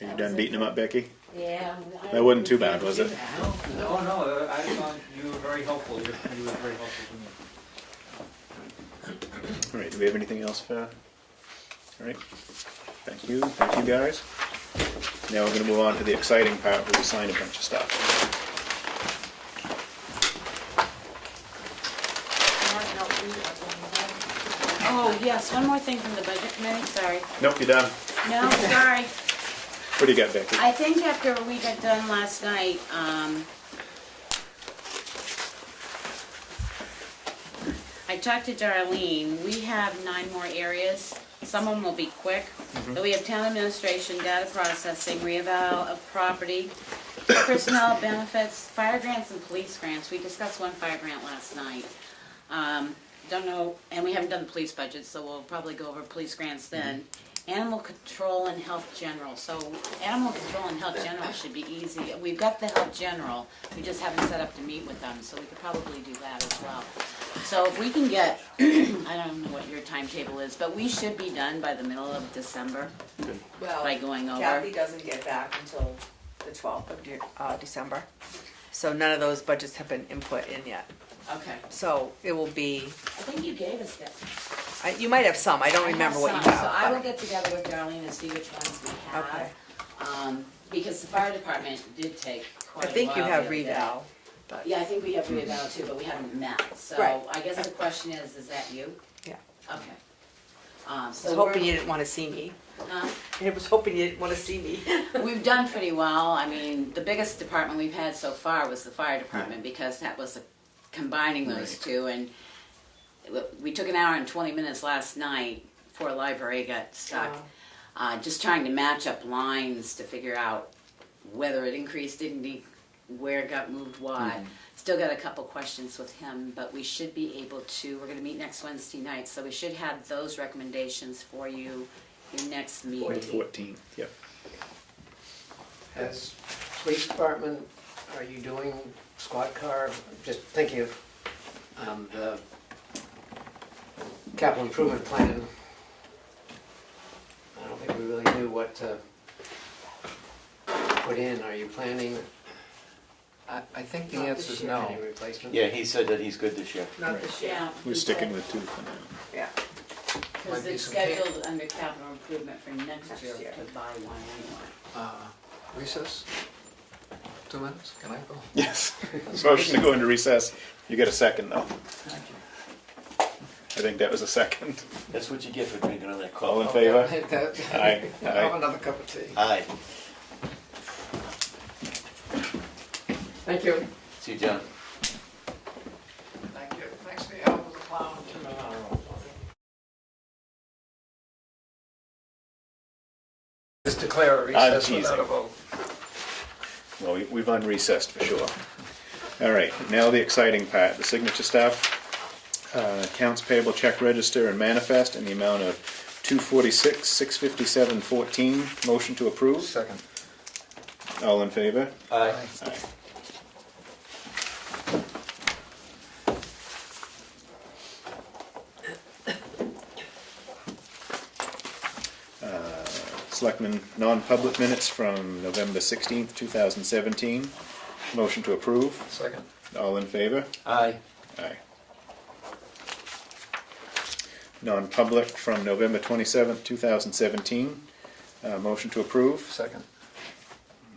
Are you done beating them up, Becky? Yeah. That wasn't too bad, was it? No, I thought you were very helpful, you were very helpful to me. All right, do we have anything else for? All right, thank you guys. Now we're gonna move on to the exciting part where we sign a bunch of stuff. Oh, yes, one more thing from the budget committee, sorry. Nope, you're done. No, sorry. What do you got, Becky? I think after we got done last night, I talked to Darlene. We have 9 more areas. Some of them will be quick. But we have town administration, data processing, reeval of property, personnel benefits, fire grants and police grants. We discussed one fire grant last night. Don't know, and we haven't done the police budget, so we'll probably go over police grants then. Animal control and health general. So animal control and health general should be easy. We've got the health general, we just haven't set up to meet with them, so we could probably do that as well. So if we can get, I don't know what your timetable is, but we should be done by the middle of December Well, by going over. Kathy doesn't get back until the 12th of December. So none of those budgets have been input in yet. Okay. So it will be, I think you gave us that. you might have some, I don't remember what you some, have. So I will but- get together with Darlene and see which ones we have. Okay. Because the fire department did take I quite a while. think you have the other day. reval, but, Yeah, I think we have reeval too, but we haven't met. So Right. I guess the question is that you? yeah. Okay. I was So hoping we're- you didn't want to see me. Huh? I was hoping you didn't want to see me. We've done pretty well. I mean, the biggest department we've had so far was the fire department because that was combining those two. And we took an hour and 20 minutes last night before library got stuck. Just trying to match up lines to figure out whether it increased, didn't, where it got moved, why. Still got a couple questions with him, but we should be able to, we're gonna meet next Wednesday night, so we should have those recommendations for you in next meeting. The 14th, yep. Has police department, are you doing squad car? Just thinking of the capital improvement plan. I don't think we really knew what to put in. Are you planning I think the answer is no. any replacement? Yeah, he said that he's good this year. Not this year. Yeah. We're sticking with 2 for now. Yeah. Because Might be it's some scheduled under capital improvement for next year year. to buy one anyway. Recess? 2 minutes, can I go? Yes. Motion to go into recess. You get a second though. Thank you. I think that was a second. That's what you get for drinking on that All coffee. in favor? Aye. Aye. Have another cup of tea. Aye. Thank you. See you, John. Thank you. Thanks for your help with the plowing. Just declare a recess teasing. without a vote. Well, we've unrecessed for sure. All right, now the exciting part, the signature stuff. Accounts payable check register and manifest in the amount of $246,657.14. Motion to approve. Second. All in favor? Aye. Aye. Selectmen non-public minutes from November 16th, 2017. Motion to approve. Second. All in favor? Aye. Aye. Non-public from November 27th, 2017. Motion to approve. Second.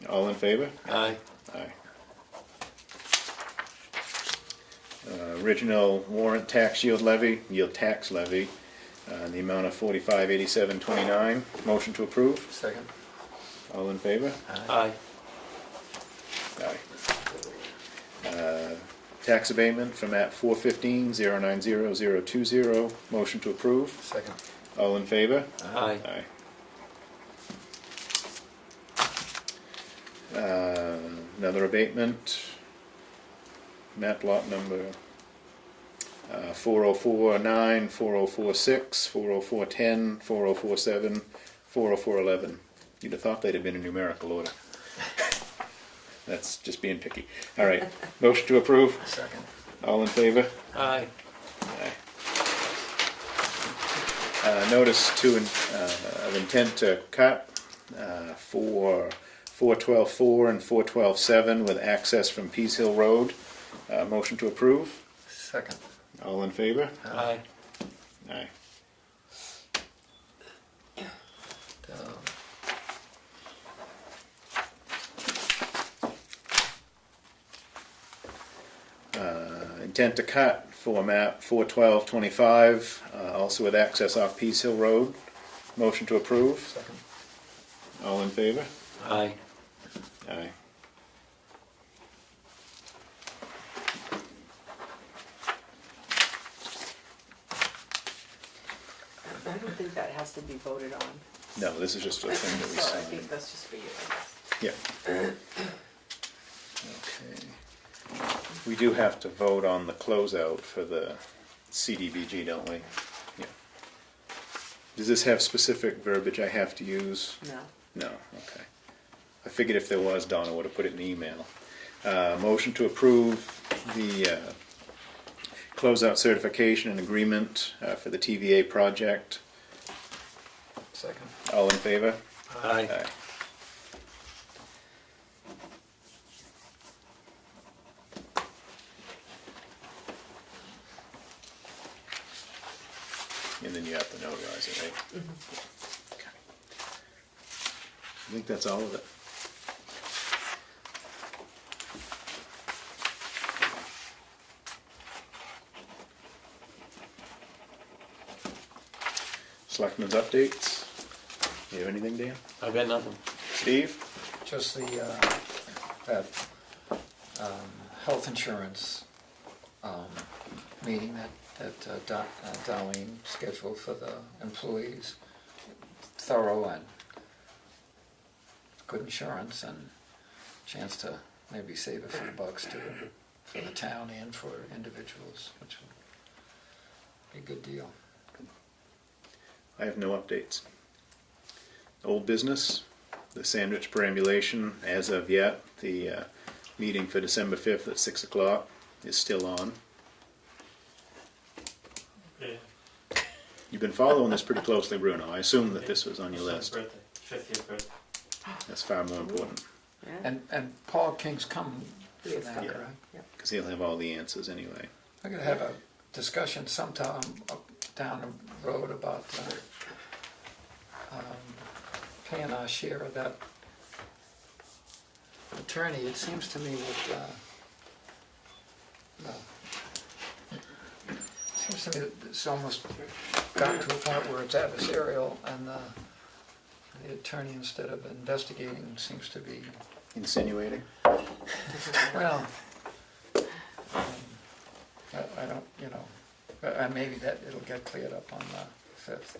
All in favor? Aye. Aye. Original warrant tax yield tax levy, in the amount of $45,87.29. Motion to approve. Second. All in favor? Aye. Aye. Tax abatement from map 415-090020. Motion to approve. Second. All in favor? Aye. Aye. Another abatement, map lot number 4049, 4046, 40410, 4047, 40411. You'd have thought they'd have been in numerical order. That's just being picky. All right, motion to approve. Second. All in favor? Aye. Notice of intent to cut for 412.4 and 412.7 with access from Peace Hill Road. Motion to approve. Second. All in favor? Aye. Aye. Intent to cut for map 41225, also with access off Peace Hill Road. Motion to approve. Second. All in favor? Aye. Aye. I don't think that has to be voted on. No, this is just a thing that we So I signed. think that's just for you, I guess. Yeah. Okay. We do have to vote on the closeout for the CDBG, don't we? Yeah. Does this have specific verbiage I have to use? No. No, okay. I figured if there was, Donna would have put it in the email. Motion to approve the closeout certification and agreement for the TVA project. Second. All in favor? Aye. Aye. And then you have to notarize it, right? Okay. I think that's all of it. Selectmen's updates. You have anything, Dan? I've got nothing. Steve? Just the, that health insurance meeting that Darlene scheduled for the employees. Thorough and good insurance and chance to maybe save a few bucks too for the town and for individuals, which would be a good deal. I have no updates. Old business, the sandwich perambulation, as of yet, the meeting for December 5th at 6 o'clock is still on. You've been following this pretty closely, Bruno. I assume that this was on your list. 50th birthday. That's far more important, And Paul King's coming for that, Yeah. correct? because he'll have all the answers anyway. We're gonna have a discussion sometime up down the road about paying our share of that attorney. It seems to me that, it seems to me that it's almost gotten to a point where it's adversarial and the attorney, instead of investigating, seems to be, Insinuating? well, I don't, you know, maybe that it'll get cleared up on the 5th.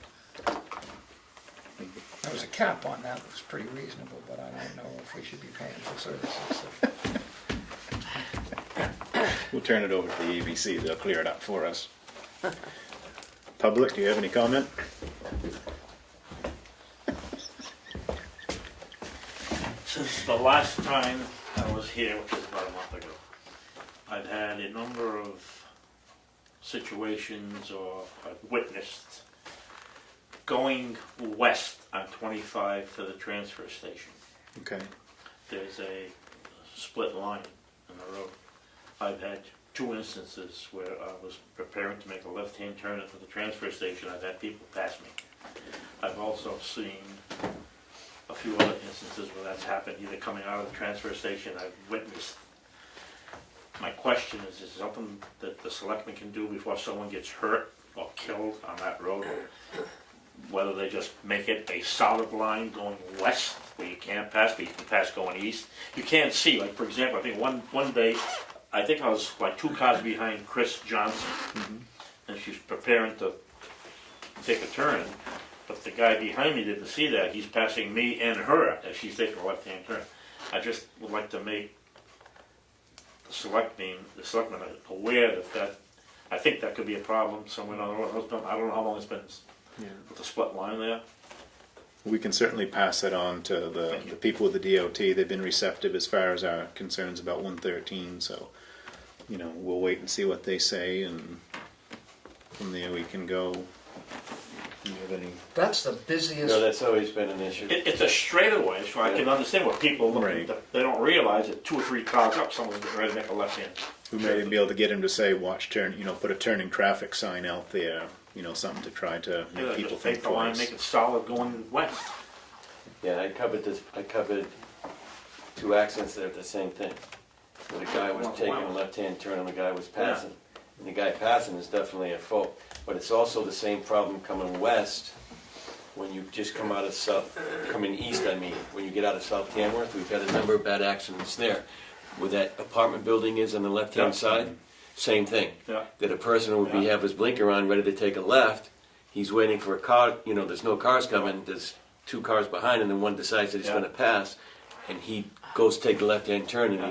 There was a cap on that was pretty reasonable, but I don't know if we should be paying for services. We'll turn it over to the ABC. They'll clear it up for us. Public, do you have any comment? Since the last time I was here, which was about a month ago, I've had a number of situations or I've witnessed going west on 25 to the transfer station. Okay. There's a split line in the road. I've had 2 instances where I was preparing to make a left-hand turn into the transfer station. I've had people pass me. I've also seen a few other instances where that's happened, either coming out of the transfer station. I've witnessed. My question is something that the selectmen can do before someone gets hurt or killed on that road? Whether they just make it a solid line going west where you can't pass, but you can pass going east. You can't see, like for example, I think one day, I think I was like 2 cars behind Chris Johnson, and she's preparing to take a turn, but the guy behind me didn't see that. He's passing me and her as she's taking a left-hand turn. I just would like to make the selectmen aware that I think that could be a problem somewhere down the road. I don't know how long it's been with the split line there. We can certainly pass that on to the people with the DOT. They've been receptive as far as our concerns about 113, so, you know, we'll wait and see what they say, and from there we can go. Do you have any? That's the busiest. No, that's always been an issue. It's a straightaway, so I can understand what people look Right. at. They don't realize that 2 or 3 cars up, someone's getting ready to make a left hand. We may be able to get him to say, watch turn, you know, put a turning traffic sign out there, you know, something to try to make Yeah, people just think take the line, twice. make it solid going west. Yeah, I covered 2 accidents that are the same thing. Where the guy was taking a left-hand turn and the guy was passing. And the guy passing is definitely at fault. But it's also the same problem coming west when you just come out of coming east, I mean. When you get out of South Tamworth, we've had a number of bad accidents there. Where that apartment building is on the left-hand side, same thing. Yeah. That a person would have his blinker on, ready to take a left. He's waiting for a car, you know, there's no cars coming, there's 2 cars behind, and then one decides that he's going to pass, and he goes to take the left-hand turn, and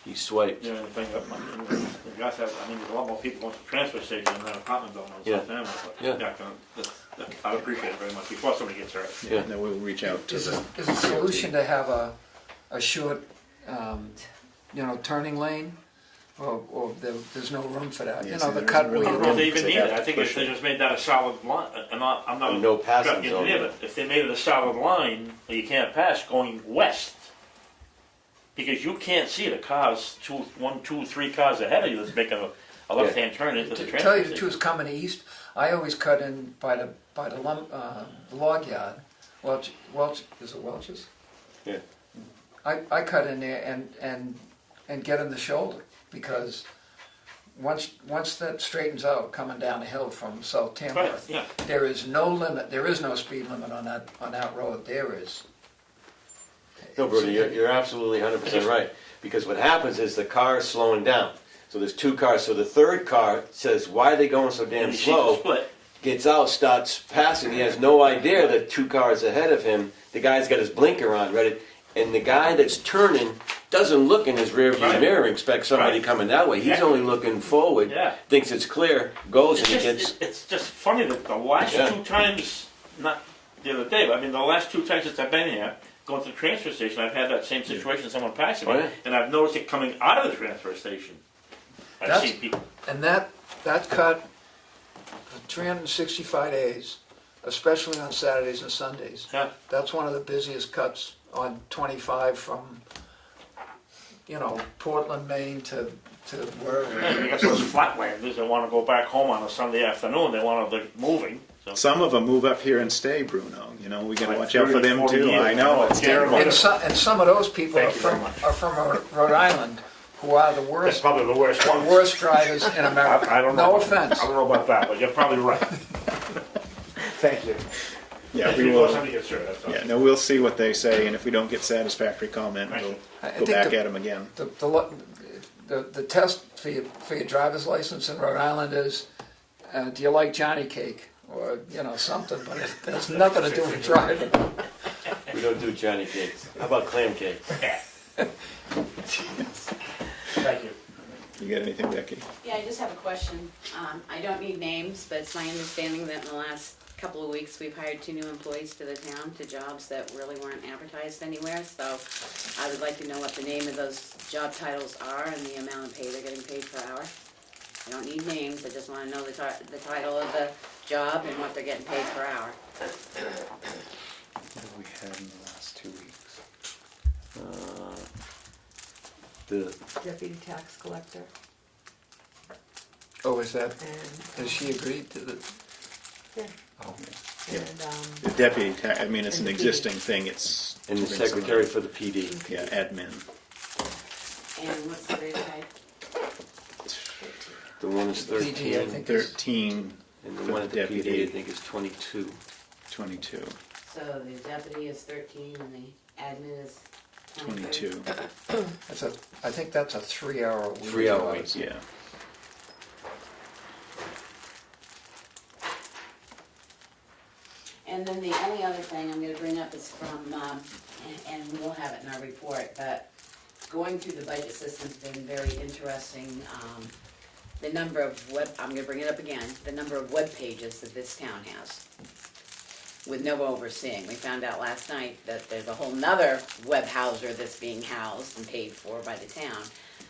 he's swiped. Yeah, the thing, the guys have, I mean, there's a lot more people going to the transfer station than that apartment building on South Tamworth, but I appreciate it very much, before somebody gets hurt. Yeah, then we'll reach out to Is the a solution to have a short, you know, turning lane? Or there's no room for that? Yeah, You see, know, the there cut isn't where really I you don't know if they room. even They need have it, I to think push if they it. just made that a solid line, I'm not. No passing engineer, zone. but if they made it a solid line, where you can't pass going west, because you can't see the cars, 1, 2, 3 cars ahead of you that's making a left-hand turn into the To transfer tell you the station. truth, coming east, I always cut in by the log yard. Welch, is it Welch's? Yeah. I cut in there and get in the shoulder, because once that straightens out coming down the hill from South Tamworth, Right, yeah. there is no limit, there is no speed limit on that road, there is. No, Brody, you're absolutely 100% right. Because what happens is the car is slowing down. So there's 2 cars. So the third car says, why are they going so damn And you see the slow? split. Gets out, starts passing. He has no idea that 2 cars ahead of him, the guy's got his blinker on, ready. And the guy that's turning doesn't look in his rear view Right. mirror and expect somebody Right. coming that way. He's Exactly. only looking forward, Yeah. thinks it's clear, goes and he gets... It's just funny that the last Yeah. 2 times, not the other day, but I mean the last 2 times since I've been here, going to the transfer station, I've had that same situation, someone passing me, Oh, yeah. and I've noticed it coming out of the transfer station. I've That's- seen people. And that cut, 365 days, especially on Saturdays and Sundays. Yeah. That's one of the busiest cuts on 25 from, you know, Portland, Maine to wherever. You got those flatlanders that want to go back home on a Sunday afternoon. They want to be moving. So. Some of them move up here and stay, Bruno. You know, we gotta Like watch out for 30, them 40 too. years. I know, it's Yeah. terrible. And some of those people Thank you very much. are from Rhode Island, who are the That's worst probably the worst one. drivers in America. I don't know. No offense. I don't know about that, but you're probably right. Thank you. Yeah, we Before will. somebody gets hurt, that's all. Yeah, no, we'll see what they say, and if we don't get satisfactory comment, we'll I go think back the- at them again. The test for your driver's license in Rhode Island is, do you like Johnny Cake? Or, you know, something, but it has nothing to do with driving. We don't do Johnny cakes. How about clam cakes? Thank you. You got anything, Becky? Yeah, I just have a question. I don't need names, but it's my understanding that in the last couple of weeks, we've hired 2 new employees to the town to jobs that really weren't advertised anywhere. So I would like to know what the name of those job titles are and the amount of pay they're getting paid per hour. I don't need names, I just want to know the title of the job and what they're getting paid per hour. What have we had in the last 2 weeks? The Deputy tax collector. Oh, is that, And, has she agreed to the? yeah. Oh. And, The deputy, I mean, it's an And the existing thing, it's. and the secretary for the PD. Yeah, admin. And what's the rate of pay? The one is 13. PG, I think is 13 And for the one the at the PD, I deputy, think, is 22. 22. So the deputy is 13 and the admin is 22. I think that's a 3-hour week. 3-hour week. Yeah. And then the only other thing I'm gonna bring up is from, and we'll have it in our report, but going through the budget system's been very interesting. the number of I'm gonna bring it up again, the number of web pages that this town has with no overseeing. We found out last night that there's a whole nother web houser that's being housed and paid for by the town.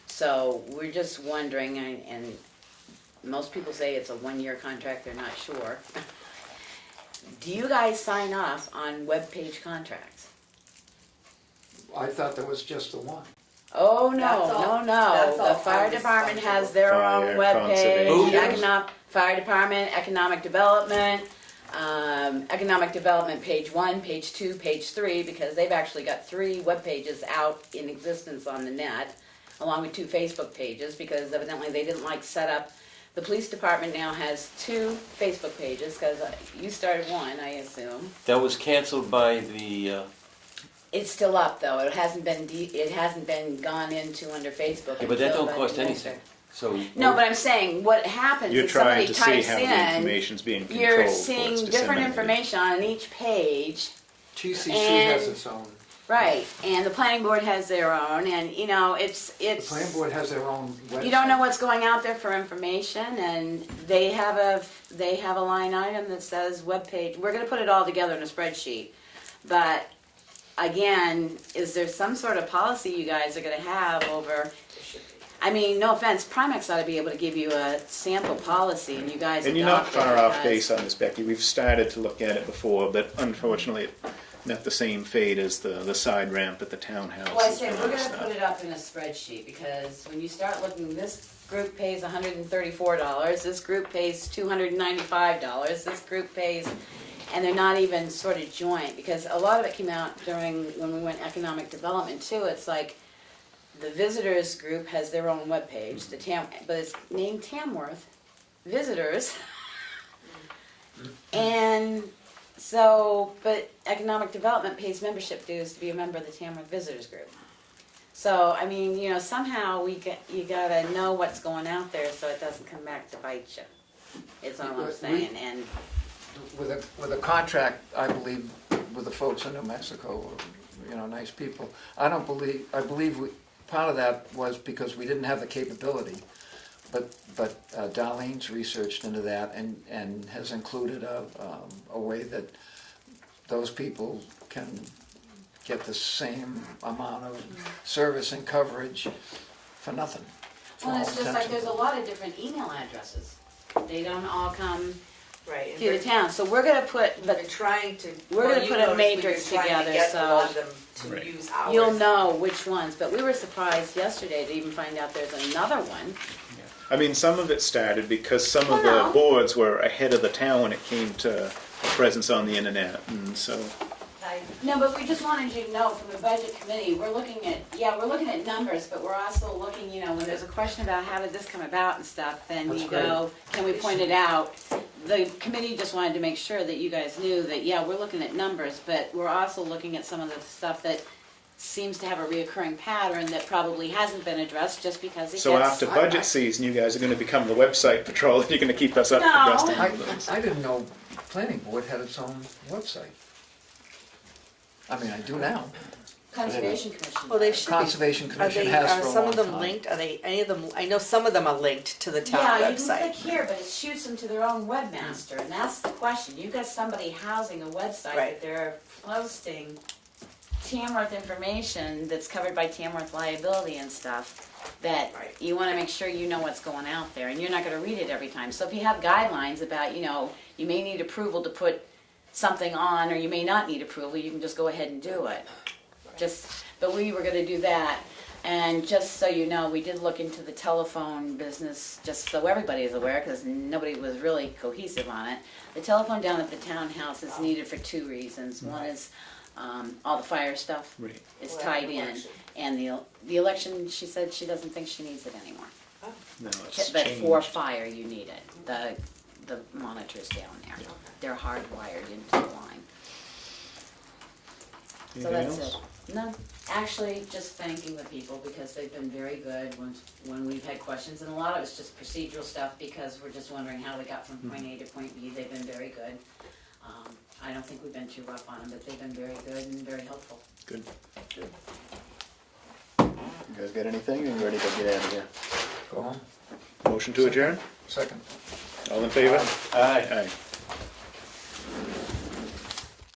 So we're just wondering, and most people say it's a one-year contract, they're not sure. Do you guys sign off on web page contracts? I thought there was just the one. Oh, That's no, all- no, that's no. all The fire part of department this has budget. their Fire, own webpage. conservation. Fire department, economic development, economic development, page 1, page 2, page 3, because they've actually got 3 web pages out in existence on the net, along with 2 Facebook pages, because evidently they didn't like set up. The police department now has 2 Facebook pages, because you started one, I assume. That was canceled by the, It's still up though. It hasn't been gone into under Facebook. yeah, but that until don't the cost administrator. anything. So. No, but I'm saying what happens You're is somebody trying to see types how the in, information's being controlled. you're before seeing it's different disseminated. information on each page. TCC And- has its own. Right, and the planning board has their own, and you know, The it's, planning board has their own website. you don't know what's going out there for information, and they have a line item that says webpage. We're gonna put it all together in a spreadsheet, but again, is there some sort of policy you guys are gonna have over? I mean, no offense, Primex ought to be able to give you a sample policy, and you guys And you're not adopt it far off because- base on this, Becky. We've started to look at it before, but unfortunately, it met the same fate as the side ramp at the townhouse. Well, I say, we're gonna put it up in a spreadsheet, because when you start looking, this group pays $134, this group pays $295, this group pays, and they're not even sort of joint, because a lot of it came out when we went economic development too. It's like, the visitors group has their own webpage, but it's named Tamworth Visitors. And so, but economic development pays membership dues to be a member of the Tamworth Visitors Group. So, I mean, you know, somehow you gotta know what's going out there so it doesn't come back to bite you. Is all I'm saying, and With a contract, I believe, with the folks in New Mexico, you know, nice people. I believe part of that was because we didn't have the capability, but Darlene's researched into that and has included a way that those people can get the same amount of service and coverage for nothing. for well, all it's just like intents there's and a lot of different email addresses. They don't all come Right. to the town, so we're gonna put, They're but trying to. We're well, gonna you put a noticed matrix we were trying to together, get a lot so of them to Right. use ours. you'll know which ones. But we were surprised yesterday to even find out there's another one. I mean, some of it started because some of Well, no. the boards were ahead of the town when it came to presence on the internet, and so No, but we just wanted you to know from the budget committee, we're looking at numbers, but we're also looking, you know, when there's a question about how did this come about and stuff, then we That's go, can we point it out? The committee just wanted to make sure that you guys knew that, yeah, we're looking at numbers, but we're also looking at some of the stuff that seems to have a reoccurring pattern that probably hasn't been addressed just because it gets. so after budget season, you guys are going to become the website patrol, and you're going to keep us up No. abreast of things. I didn't know planning board had its own website. I mean, I do now. Conservation Commission. Well, they should be. Conservation Are Commission they, has are for a some long of them time. linked? Are they, any of them, I know some of them are linked to the town Yeah, you can website. click here, but it shoots them to their own webmaster, and that's the question. You've got somebody housing a website Right. that they're posting Tamworth information that's covered by Tamworth liability and stuff, that Right. you wanna make sure you know what's going out there, and you're not gonna read it every time. So if you have guidelines about, you know, you may need approval to put something on, or you may not need approval, you can just go ahead and do it. But we were gonna do that, and just so you know, we did look into the telephone business, just so everybody is aware, because nobody was really cohesive on it. The telephone down at the townhouse is needed for 2 reasons. One is, all the fire stuff Right. is tied in, and the election, she said she doesn't think she needs it anymore. No, it's But for changed. fire, you need it, the monitors down there. They're hardwired into the line. So Anything that's else? it. No, actually, just thanking the people because they've been very good when we've had questions. And a lot of it's just procedural stuff because we're just wondering how we got from point A to point B. They've been very good. I don't think we've been too rough on them, but they've been very good and very helpful. Good. You guys got anything? Are you ready to get out of here? Go home. Motion to adjourn? Second. All in favor? Aye. Aye.